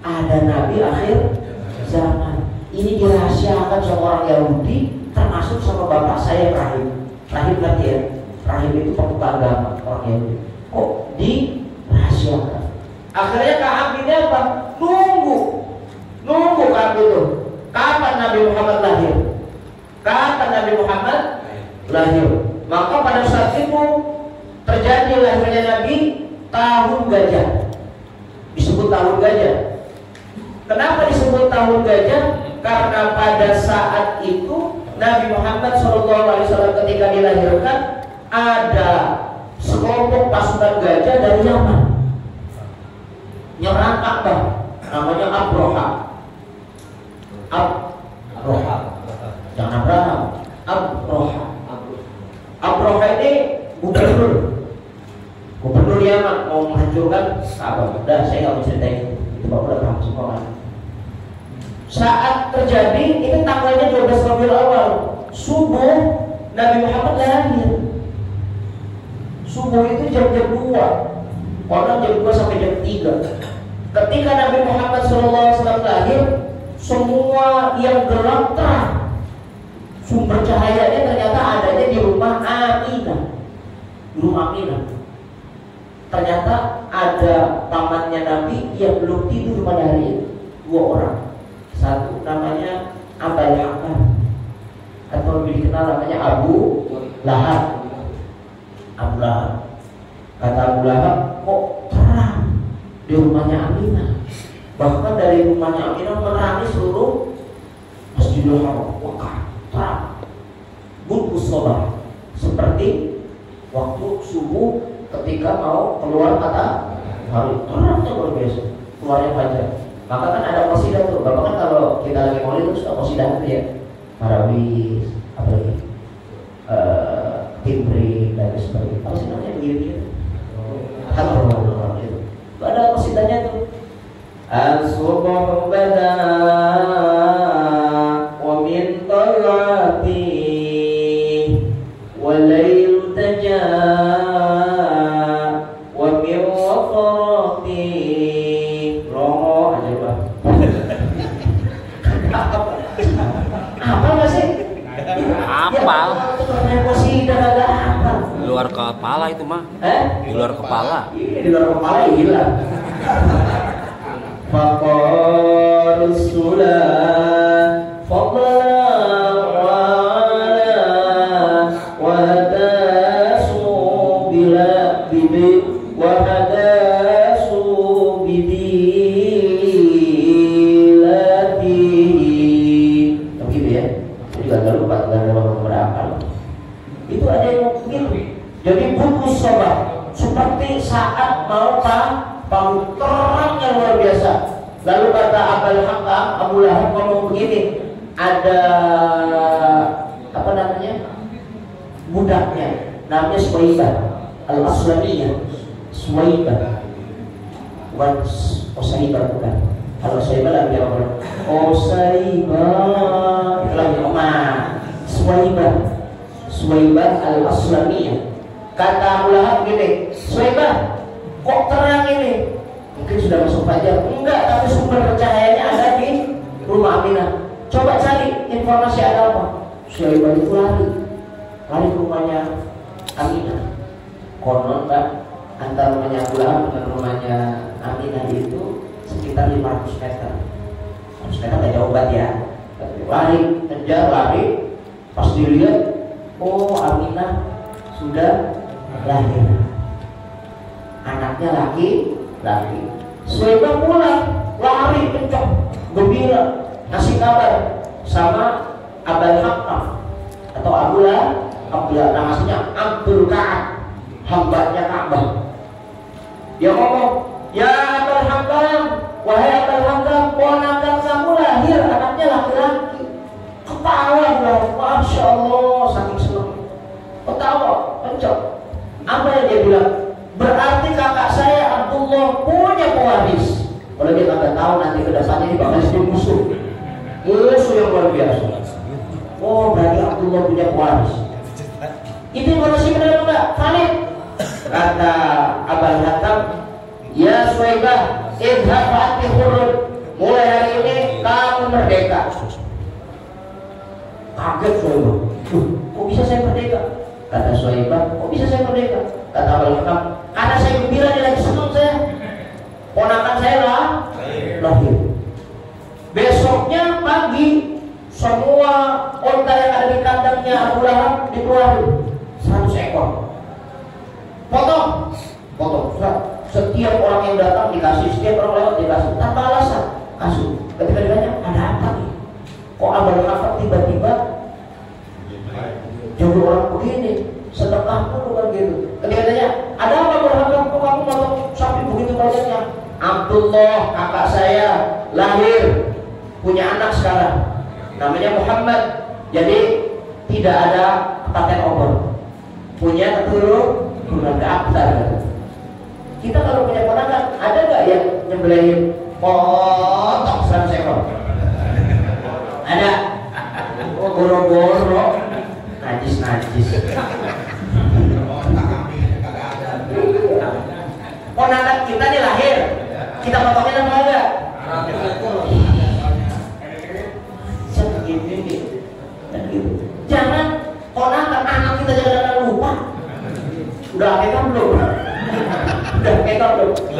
ada Nabi akhir zaman. Ini dirahasiakan sama orang Yahudi, termasuk sama bapak saya Rahim. Rahim berarti ya, Rahim itu pemuka agama orang Yahudi. Kok dirahasiakan? Akhirnya Ka'ab ini apa? Nunggu Ka'ab itu. Kapan Nabi Muhammad lahir? Kapan Nabi Muhammad lahir? Maka pada saat itu terjadi lahirnya Nabi tahun gajah. Disebut tahun gajah. Kenapa disebut tahun gajah? Karena pada saat itu Nabi Muhammad SAW ketika dilahirkan ada sekelompok pasukan gajah dari Yaman nyerang Ka'bah, namanya Abroha. Jangan Abraham. Abroha ini gubernur Yaman mau menghancurkan Ka'bah. Udah, saya nggak mau ceritain itu, bapak udah paham semua kan. Saat terjadi itu tanggalnya 12 Rabiul Awal, subuh Nabi Muhammad lahir. Subuh itu jam 2, orang jam 2 sampai jam 3. Ketika Nabi Muhammad SAW lahir, semua yang gelap terang. Sumber cahayanya ternyata adanya di rumah Aminah. Di rumah Aminah. Ternyata ada pamannya Nabi yang belum tidur pada hari itu. 2 orang. Satu namanya Abul Hakam, atau lebih dikenal namanya Abu Lahab. Abu Lahab. Kata Abu Lahab, kok terang di rumahnya Aminah? Bahkan dari rumahnya Aminah menerangi seluruh Masjidil Haram. Wah, terang. Budkus sobah, seperti waktu subuh ketika mau keluar matahari, terangnya luar biasa, keluarnya fajar. Maka kan ada qasidah tuh, bapak kan kalau kita lagi maulid itu suka qasidah tuh ya, Marawis, apa lagi, Timbri dan sebagainya. Apa sih namanya begitu? Alhamdulillah itu. Ada qasidahnya tuh. As-subuh bada wa min talati wa layl taja wa min waqrati. Romo aja Pak. Apa masih? Apa? Ya, Luar kepala itu mah. Di luar kepala. Di luar kepala hilang. Faqar sulah fadla wa hadasu bila bibi wa hadasu bidilati. Begitu ya. Saya juga gak lupa berapa. Itu ada yang begitu. Jadi buku sobat seperti saat mau bangun terangnya luar biasa. Lalu kata Abul Hakam, Abu Lahab ngomong begini, ada apa namanya, budaknya, namanya Suwaibah al-Aslamiyah. Suwaibah, bukan Osaibah, bukan. Kalau Osaibah lagi orang Osaibah itu lagi omah. Suwaibah al-Aslamiyah. Kata Abu Lahab gini, Suwaibah, kok terang ini? Mungkin sudah masuk fajar. Enggak, tapi sumber cahayanya ada di rumah Aminah. Coba cari informasi ada apa. Suwaibah itu lari ke rumahnya Aminah. Konon Pak, antara rumahnya Abu Lahab dengan rumahnya Aminah itu sekitar 500 meter. 500 meter gak jauh banget ya. Lari, kejar, lari. Pas dilihat, oh Aminah sudah lahir. Anaknya laki. Suwaibah pulang, lari kencang, gembira, ngasih kabar sama Abul Hakam atau Abu Lahab, namanya Abdul Ka'ab, hambanya Ka'bah. Dia ngomong, ya Abul Hakam, wahai Abul Hakam, ponakan kamu lahir, anaknya laki-laki. Ketawa dia, Masya Allah, saking senang. Ketawa, kencang. Apa yang dia bilang? Berarti kakak saya Abdullah punya pewaris. Kalau Padahal dia nggak tahu nanti ke depannya ini bakal jadi musuh yang luar biasa. Oh, berarti Abdullah punya waris. Itu informasi benar enggak? Valid. Kata Abul Hakam, ya Suwaibah, idhab fa'ati khurud. Mulai hari ini kamu merdeka. Kaget Suwaibah. Kok bisa saya merdeka? Kata Suwaibah, kok bisa saya merdeka? Kata Abul Hakam, karena saya gembira, dia lagi senang saya. Ponakan saya lahir. Besoknya pagi semua unta yang ada di kandangnya Abu Lahab dikeluarin 100 ekor. Potong. Setiap orang yang datang dikasih, setiap orang lewat dikasih tanpa alasan. Kasih. Ketika ditanya, ada apa nih? Kok Abu Lahab tiba-tiba jadi orang begini? Sedekah dulu kan gitu. Ketika ditanya, ada apa Abu Lahab? Kok kamu potong sapi begitu banyaknya? Abdullah, kakak saya lahir, punya anak sekarang, namanya Muhammad. Jadi tidak ada pakai obor, punya keturunan keabtar. Kita kalau punya ponakan, ada nggak yang nyembelihin potong 100 ekor? Ada. Oh, goro-goro, najis. Ponakan kita nih lahir, kita potongin apa enggak? Gitu. Jangan ponakan anak kita jangan lupa. Udah akekah belum?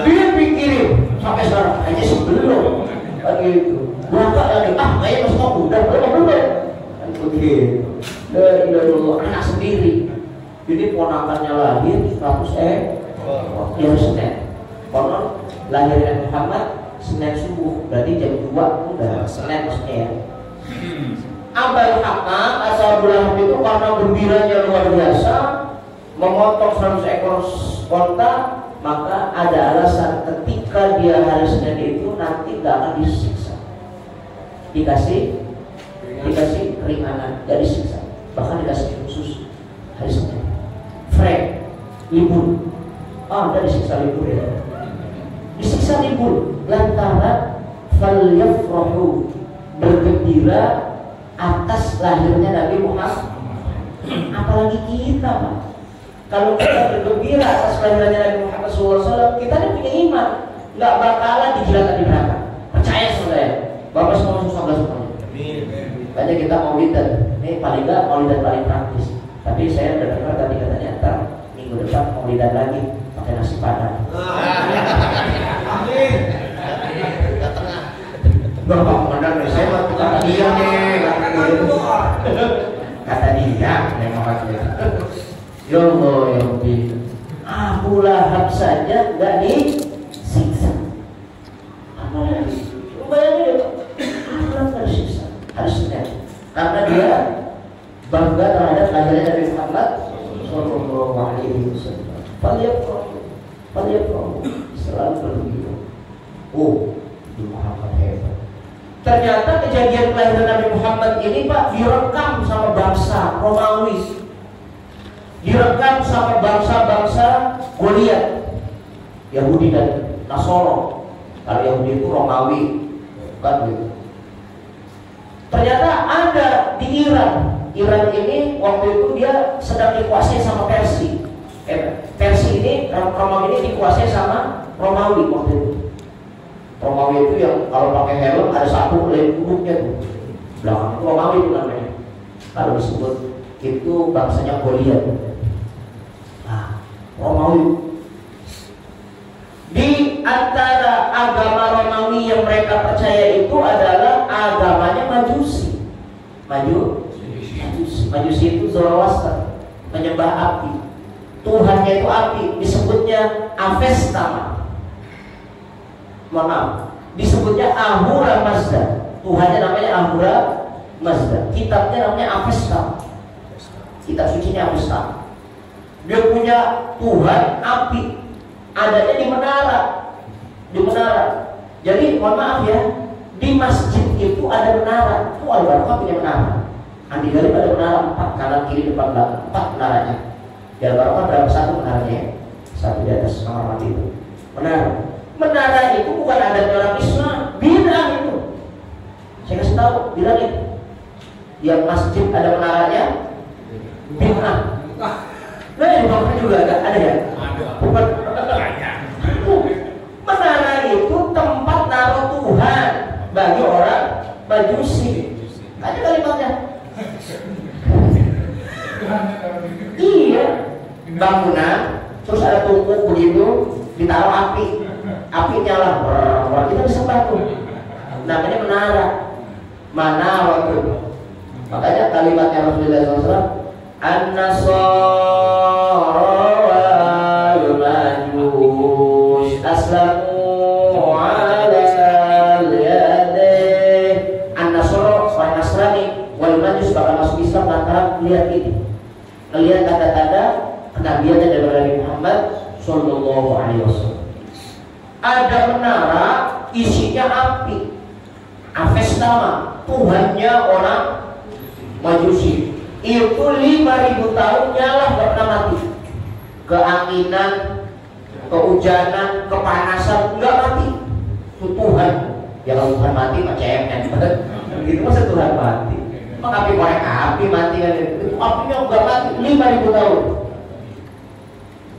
Dia pikirin sampai sekarang aja sebelum begitu. Buka lagi, kayaknya masih mau udah belum. Begitu. Dan anak sendiri. Jadi ponakannya lahir 100 ya Senin. Konon lahirnya Muhammad Senin subuh, berarti jam 2 udah Senin maksudnya ya. Abul Hakam asal bulan itu karena gembiranya luar biasa memotong 100 ekor onta, maka ada alasan ketika dia hari Senin itu nanti gak akan disiksa, dikasih keringanan, gak disiksa, bahkan dikasih khusus hari Senin free libur. Ada disiksa libur ya, disiksa libur lantaran falyafrahu, bergembira atas lahirnya Nabi Muhammad. Apalagi kita, Pak. Kalau kita bergembira atas lahirnya Nabi Muhammad SAW, kita ini punya iman, nggak bakalan dijilatkan di neraka. Percaya saya, Bapak semua susah semuanya. Banyak kita maulidan, ini paling nggak maulidan paling praktis. Tapi saya udah dengar tadi katanya ntar minggu depan maulidan lagi pakai nasi padang. Amin. Bapak komandan, saya kata dia nih, kata dia, memang katanya. Ya Allah, ya Rabbi, Abu Lahab saja nggak disiksa. Apalagi, bayangin ya, Abu Lahab nggak disiksa, harusnya, karena dia bangga terhadap lahirnya Nabi Muhammad Sallallahu Alaihi Wasallam. Faliyafrahu, selalu begitu. Oh, Muhammad hebat. Ternyata kejadian kelahiran Nabi Muhammad ini, Pak, direkam sama bangsa Romawi, direkam sama bangsa-bangsa Goliat, Yahudi dan Nasoro. Kalau Yahudi itu Romawi, kan gitu. Ternyata ada di Iran. Iran ini waktu itu dia sedang dikuasai sama Persia. Persia ini, Romawi ini dikuasai sama Romawi waktu itu. Romawi itu yang kalau pakai helm ada satu lem duduknya tuh, belakang itu Romawi itu namanya. Kalau disebut itu bangsanya Goliat. Nah, Romawi. Di antara agama Romawi yang mereka percaya itu adalah agamanya Majusi. Majusi itu Zoroaster, penyembah api. Tuhannya itu api, disebutnya Avesta. Mohon maaf, disebutnya Ahura Mazda. Tuhannya namanya Ahura Mazda. Kitabnya namanya Avesta. Kitab sucinya Avesta. Dia punya Tuhan api, adanya di menara. Jadi mohon maaf ya, di masjid itu ada menara. Itu Al-Barokah punya menara. Andi Galib ada menara 4, kanan kiri depan belakang, 4 menaranya. Di Al-Barokah berapa satu menaranya? Satu di atas kamar mandi itu. Menara. Menara itu bukan adat orang Islam, bid'ah itu. Saya kasih tahu, bilangin. Yang masjid ada menaranya, bid'ah. Nah, di bawahnya juga ada ya? Bukan. Menara itu tempat naruh Tuhan bagi orang Majusi. Ada kalimatnya. Iya, bangunan, terus ada tungku begitu, ditaruh api, api nyala, kita bisa bantu. Namanya menara, waktu. Makanya kalimatnya Rasulullah SAW, An-Nasara wal Majus aslamu ala yadih. An-Nasara orang Nasrani wal Majus bakal masuk Islam lantaran lihat ini, melihat tanda-tanda kenabiannya dari Nabi Muhammad Sallallahu Alaihi Wasallam. Ada menara isinya api, Avestama, Tuhannya orang Majusi. Itu 5.000 tahun nyala gak pernah mati. Keanginan, kehujanan, kepanasan nggak mati. Itu Tuhan. Ya kalau Tuhan mati mah cemen. Begitu masa Tuhan mati. Emang api korek api mati kan? Itu apinya nggak mati 5.000 tahun.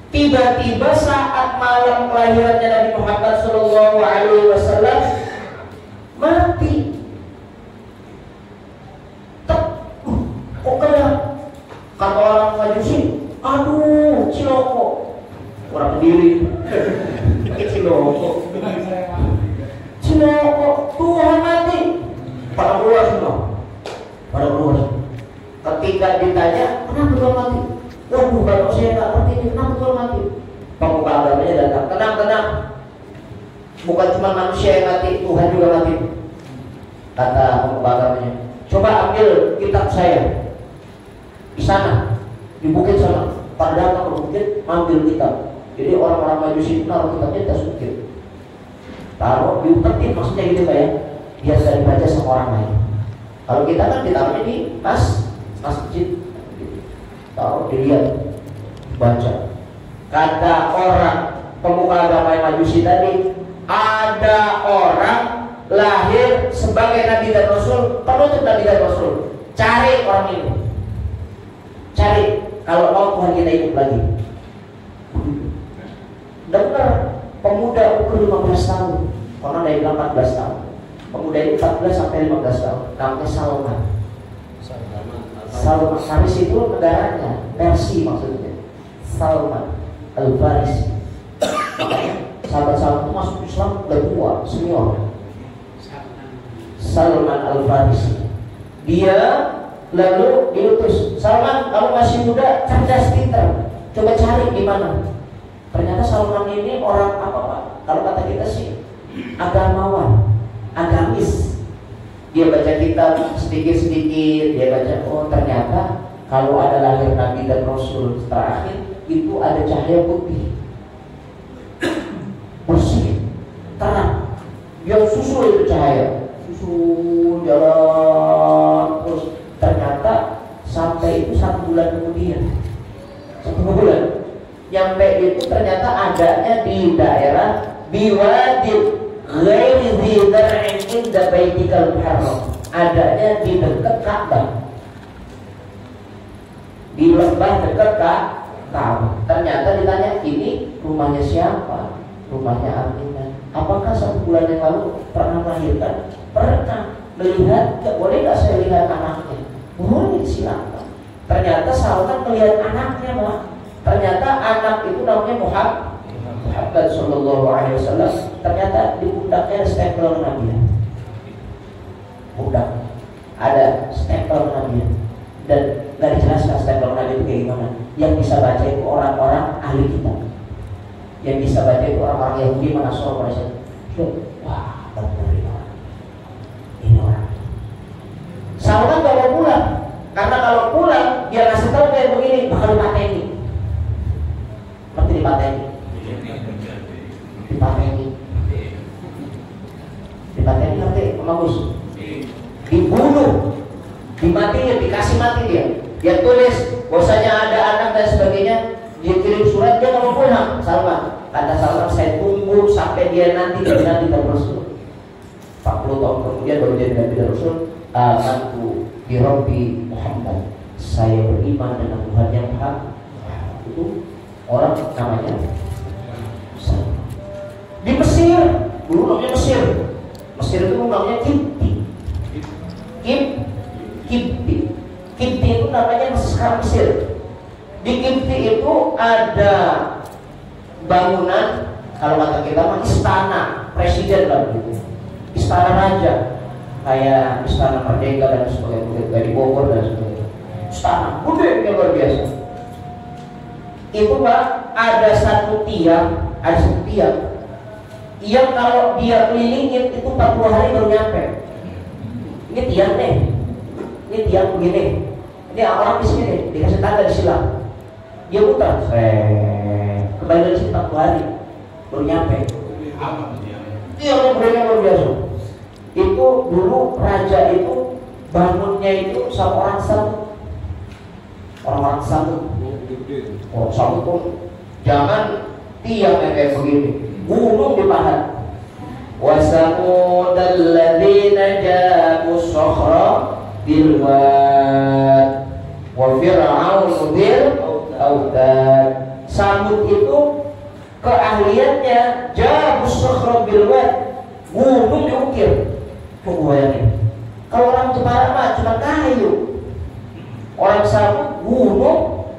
Tiba-tiba saat malam kelahirannya Nabi Muhammad Sallallahu Alaihi Wasallam mati. Kok kena? Kata orang Majusi, aduh, Ciloko. Orang Kediri. Ciloko. Tuhan mati. Pada keluar semua. Ketika ditanya, kenapa Tuhan mati? Waduh, kalau saya nggak ngerti ini, kenapa Tuhan mati? Pemuka agamanya datang, tenang. Bukan cuma manusia yang mati, Tuhan juga mati. Kata pemuka agamanya, coba ambil kitab saya di sana, di bukit sana. Pada datang ke bukit, ambil kitab. Jadi orang-orang Majusi itu naruh kitabnya di atas bukit, taruh diumpetin, maksudnya gitu Pak ya, biasa dibaca sama orang lain. Kalau kita kan ditaruhnya di masjid, taruh dilihat, baca. Kata orang pemuka agama Majusi tadi, ada orang lahir sebagai Nabi dan Rasul, penutup Nabi dan Rasul. Cari orang ini, cari. Kalau mau Tuhan kita hidup lagi. Dengar, pemuda umur 15 tahun, orang dari 14 tahun. Pemuda ini 14 sampai 15 tahun. Namanya Salman. Faris itu negaranya, Persia maksudnya. Salman Al-Farisi. Makanya sahabat-sahabat itu masuk Islam udah tua, senior. Salman Al-Farisi. Dia lalu diutus, Salman, kamu masih muda, cerdas, pintar, coba cari di mana. Ternyata Salman ini orang apa Pak? Kalau kata kita sih agamawan, agamis. Dia baca kitab sedikit-sedikit, dia baca, oh ternyata kalau ada lahir Nabi dan Rasul terakhir itu ada cahaya putih, bersih, terang. Dia susul itu cahaya, susul jalan terus. Ternyata sampai itu 1 bulan kemudian, 1 bulan nyampe itu ternyata adanya di daerah Biwadid ghairi dzi zar'in inda baitikal muharram, adanya di dekat Ka'bah, di lembah dekat Ka'bah. Ternyata ditanya, ini rumahnya siapa? Rumahnya Aminah. Apakah 1 bulan yang lalu pernah melahirkan? Pernah. Melihat, boleh nggak saya lihat anaknya? Boleh, silakan. Ternyata Salman melihat anaknya Pak. Ternyata anak itu namanya Muhammad Sallallahu Alaihi Wasallam. Ternyata di pundaknya ada stempel Nabi. Pundak ada stempel Nabi. Dan nggak dijelaskan stempel Nabi itu kayak gimana. Yang bisa baca itu orang-orang ahli kitab. Yang bisa baca itu orang-orang Yahudi, Manasoro, Quraisy. Wah, benar ini orang. Salman gak mau pulang, karena kalau pulang dia ngasih tahu kayak begini, bakal dipateni. Seperti dipateni. Dipateni nanti bagus. Dibunuh, dimatinya, dikasih mati dia. Dia tulis bahwasanya ada anak dan sebagainya. Dia kirim surat, dia gak mau pulang, Salman. Kata Salman, saya tunggu sampai dia nanti jadi Nabi dan Rasul. 40 tahun kemudian baru jadi Nabi dan Rasul. Amantu bi Rabbi Muhammad, saya beriman dengan Tuhan yang hak. Itu orang namanya Salman. Di Mesir, dulu namanya Mesir. Mesir itu namanya Kipti. Kipti itu namanya sekarang Mesir. Di Kipti itu ada bangunan, kalau kata kita mah istana presiden lah gitu, istana raja, kayak istana Merdeka dan sebagainya, kayak di Bogor dan sebagainya. Istana gede yang luar biasa. Itu Pak, ada satu tiang yang kalau dia kelilingin itu 40 hari baru nyampe. Ini tiang nih, ini tiang begini, ini orang di sini dikasih tanda disilang, dia putar, kembali dari sini 40 hari baru nyampe. Tiangnya bedanya luar biasa. Itu dulu raja itu bangunnya itu sama orang Samud. Orang Samud. Orang Samud pun jangan tiang yang kayak begini, gunung di pahat. Wa samud alladzina jabu sakhra bil wad wa fir'aun bil autad. Samud itu keahliannya jabu sakhra bil wad, gunung diukir. Bayangin, kalau orang Jepara mah cuma kayu, orang Samud gunung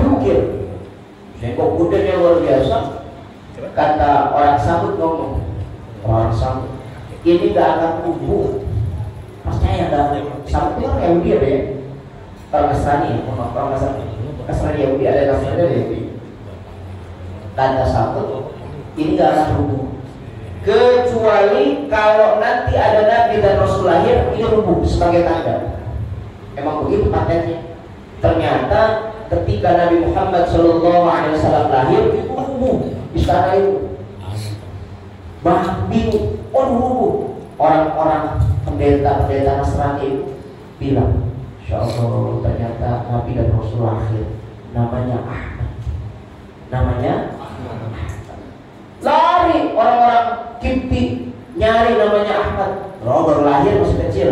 diukir. Sehingga gudenya luar biasa. Kata orang Samud ngomong, orang Samud ini gak akan tumbuh, percaya gak? Samud itu orang Yahudi ada ya, orang Nasrani, orang Nasrani Yahudi ada namanya Yahudi. Kata Samud ini gak akan tumbuh kecuali kalau nanti ada Nabi dan Rasul lahir, ini rubuh sebagai tanda. Emang begitu patennya. Ternyata ketika Nabi Muhammad SAW lahir, itu rubuh istana itu. Bingung, rubuh. Orang-orang pendeta Nasrani itu bilang, Insya Allah ternyata Nabi dan Rasul lahir, namanya Ahmad. Namanya lari orang-orang Kipti nyari namanya Ahmad. Baru lahir masih kecil.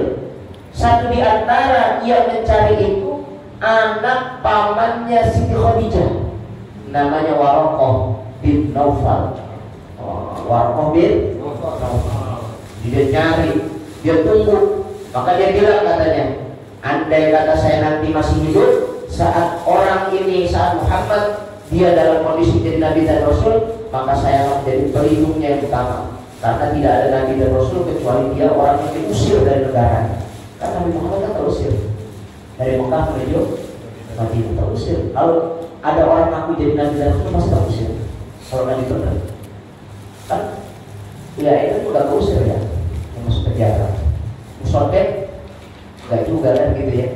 Satu di antara yang mencari itu anak pamannya Siti Khadijah, namanya Waraqah bin Naufal. Waraqah bin Naufal. Dia nyari, dia tunggu. Maka dia bilang katanya, andai kata saya nanti masih hidup saat orang ini, saat Muhammad dia dalam kondisi jadi Nabi dan Rasul, maka saya akan menjadi pelindungnya yang utama. Karena tidak ada Nabi dan Rasul kecuali dia orang yang diusir dari negara. Kan Nabi Muhammad kan terusir dari Mekah menuju Madinah, terusir. Kalau ada orang ngaku jadi Nabi dan Rasul pasti terusir. Kalau Nabi benar, kan? Ya itu juga terusir ya, yang masuk penjara. Musodek enggak juga kan gitu ya.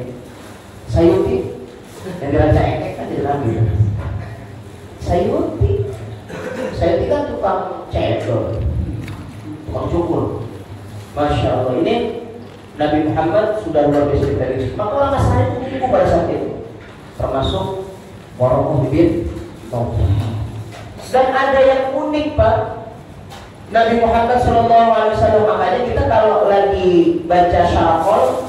Sayuti yang dirancang engek kan jadi Nabi. Sayuti kan tukang cendol, tukang cukur. Masya Allah, ini Nabi Muhammad sudah luar biasa dari. Maka orang Nasrani itu menipu pada saat itu, termasuk Waraqah bin Naufal. Dan ada yang unik Pak, Nabi Muhammad SAW. Makanya kita kalau lagi baca syaraqol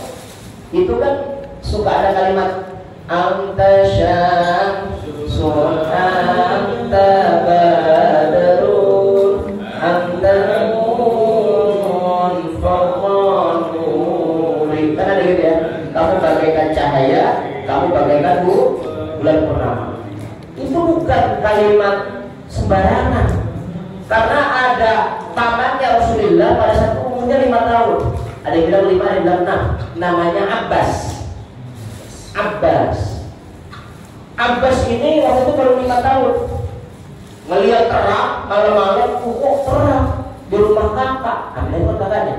itu kan suka ada kalimat anta syamsun anta badrun anta nun fadlan nuri. Kan ada gitu ya, kamu bagaikan cahaya, kamu bagaikan bulan purnama. Itu bukan kalimat sembarangan, karena ada pamannya Rasulullah pada saat umurnya 5 tahun. Ada yang bilang 5, ada yang bilang 6. Namanya Abbas ini waktu itu baru 5 tahun. Ngelihat terang malam-malam, kok terang di rumah kakak. Aminah itu kakaknya.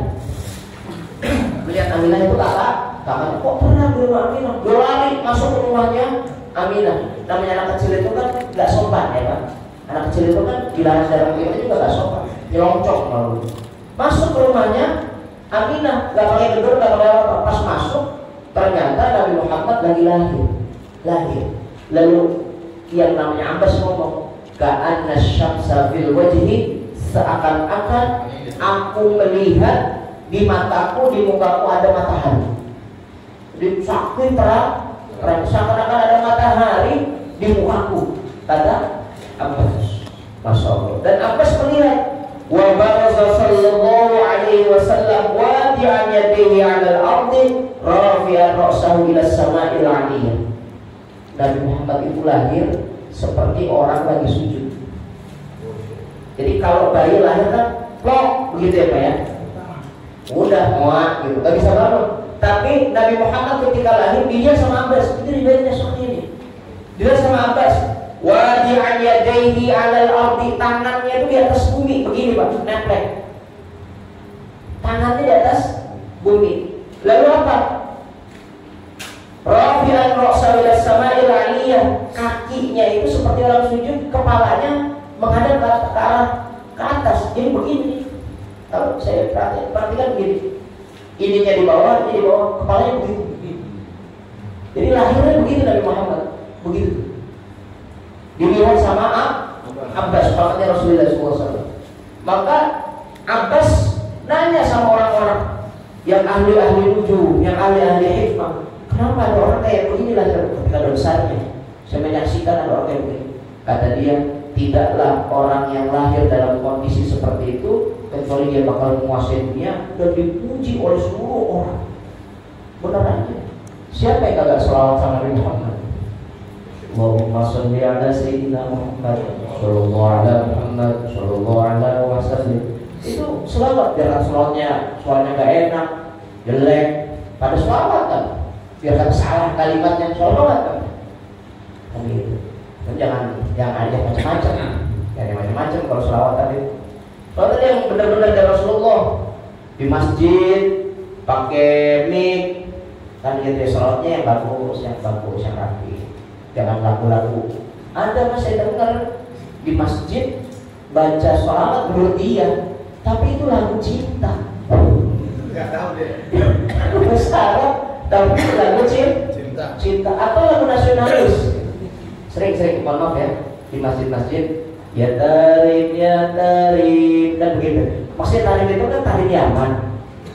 Melihat Aminah itu kakaknya, kok terang di rumah Aminah. Dia lari masuk ke rumahnya Aminah. Namanya anak kecil itu kan nggak sopan ya Pak. Anak kecil itu kan dilarang dalam kita juga nggak sopan, nyelongcok malu. Masuk ke rumahnya Aminah, nggak pakai gedor, nggak pakai apa. Pas masuk ternyata Nabi Muhammad lagi lahir. Lalu yang namanya Abbas ngomong, ka'anna syamsa fil wajhi, seakan-akan aku melihat di mataku, di mukaku ada matahari. Jadi saking terang, seakan-akan ada matahari di mukaku, kata Abbas. Masya Allah. Dan Abbas melihat wa baraza sallallahu alaihi wasallam wadi'an yadayhi 'ala al-ardi rafi'an ra'sahu ila as-sama'il 'aliyah. Nabi Muhammad itu lahir seperti orang lagi sujud. Jadi kalau bayi lahir kan plok begitu ya Pak ya, udah muak gitu, gak bisa bangun. Tapi Nabi Muhammad ketika lahir dia sama Abbas, itu riwayatnya seperti ini. Dia sama Abbas, wadi'an yadayhi 'alal ardi, tangannya itu di atas bumi begini Pak, nempel. Tangannya di atas bumi. Lalu apa? Rafi'an ra'sahu ila as-sama'il 'aliyah, kakinya itu seperti orang sujud, kepalanya menghadap ke atas. Jadi begini. Kalau saya perhatikan begini. Ininya di bawah, ini di bawah, kepalanya begitu. Jadi lahirnya begitu Nabi Muhammad, begitu. Dilihat sama Abbas, pamannya Rasulullah SAW. Maka Abbas nanya sama orang-orang yang ahli-ahli nuju, yang ahli-ahli hikmah, kenapa ada orang kayak begini lahir ketika ada besarnya? Saya menyaksikan ada orang kayak begini. Kata dia, tidaklah orang yang lahir dalam kondisi seperti itu kecuali dia bakal menguasai dunia dan dipuji oleh seluruh orang. Benar aja. Siapa yang kagak selawat sama Nabi Muhammad? Allahumma sholli ala sayyidina Muhammad sallallahu alaihi Muhammad sallallahu alaihi wasallam. Itu selawat, jangan suaranya gak enak, jelek, pada selawat kan. Biar kata salah kalimat yang selawat kan. Gitu. Dan jangan aja macam-macam. Jangan macam-macam kalau selawat tadi. Kalau tadi yang benar-benar dari Rasulullah di masjid pakai mic, kan gitu salawatnya yang bagus, yang rapi. Jangan lagu-lagu. Ada mas saya dengar di masjid baca sholawat menurut dia, tapi itu lagu cinta. Nggak tahu deh. Besar, tapi itu lagu cinta atau lagu nasionalis. Sering mohon maaf ya di masjid-masjid. Ya tarim dan begitu. Maksudnya tarim itu kan tarim Yaman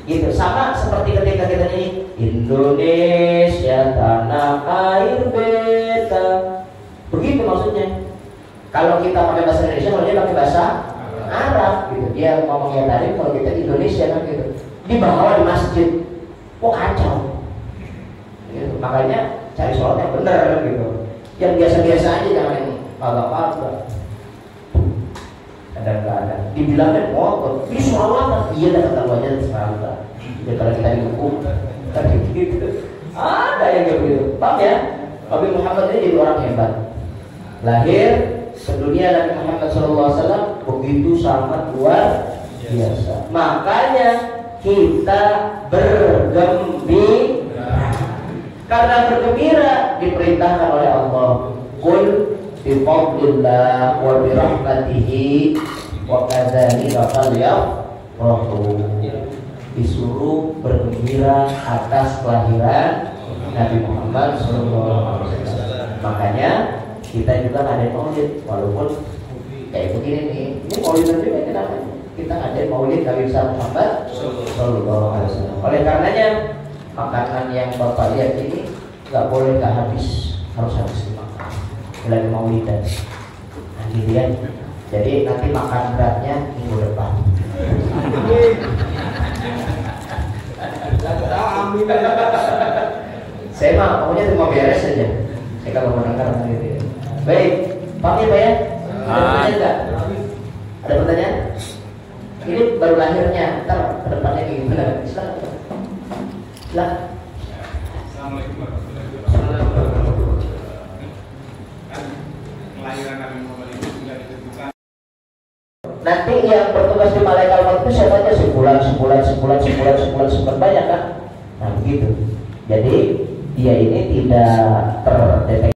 gitu, sama seperti ketika kita nyanyi Indonesia tanah air beta, begitu maksudnya. Kalau kita pakai bahasa Indonesia, kalau dia pakai bahasa Arab gitu, dia ngomongnya tarim, kalau kita Indonesia kan gitu. Dibawa di masjid, kok kacau gitu. Makanya cari sholat yang benar gitu, yang biasa-biasa aja, jangan yang agak-agak. Kadang-kadang dibilangnya motor, ini sholawatan, iya dah kata wajah sekarang. Ya kalau kita dihukum, tadi gitu. Ada yang kayak begitu, paham ya? Nabi Muhammad ini jadi orang hebat. Lahir ke dunia Nabi Muhammad SAW begitu sangat luar biasa. Makanya kita bergembira. Karena bergembira diperintahkan oleh Allah. Qul bi fadlillah wa bi rahmatihi wa kadzalika falyafrahu. Disuruh bergembira atas kelahiran Nabi Muhammad SAW. Makanya kita juga ngadain maulid, walaupun kayak begini nih. Ini maulid nanti kan kenapa? Kita ngadain maulid Nabi Muhammad SAW. Oleh karenanya makanan yang Bapak lihat ini nggak boleh nggak habis, harus dimakan. Lagi maulidan, nah gitu ya. Jadi nanti makan beratnya minggu depan. Saya mah pokoknya cuma beres saja. Saya kalau mendengar gitu. Baik, paham ya Pak ya? Ada pertanyaan enggak? Ada pertanyaan? Ini baru lahirnya, ntar ke depannya gimana? Silakan. Assalamualaikum warahmatullahi wabarakatuh. Kelahiran Nabi Muhammad itu sudah ditentukan. Nanti yang bertugas di malaikat maut itu siapa aja sebulan banyak kan? Nah begitu. Jadi dia ini tidak terdeteksi.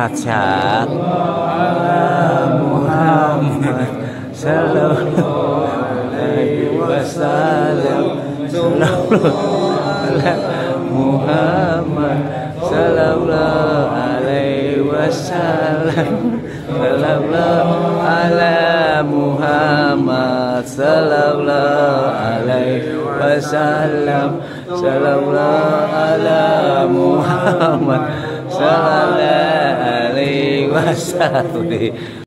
sehat-sehat. Muhammad sallallahu alaihi wasallam. Muhammad sallallahu alaihi wasallam. Sallallahu ala Muhammad sallallahu alaihi wasallam. Sallallahu ala Muhammad sallallahu alaihi wasallam.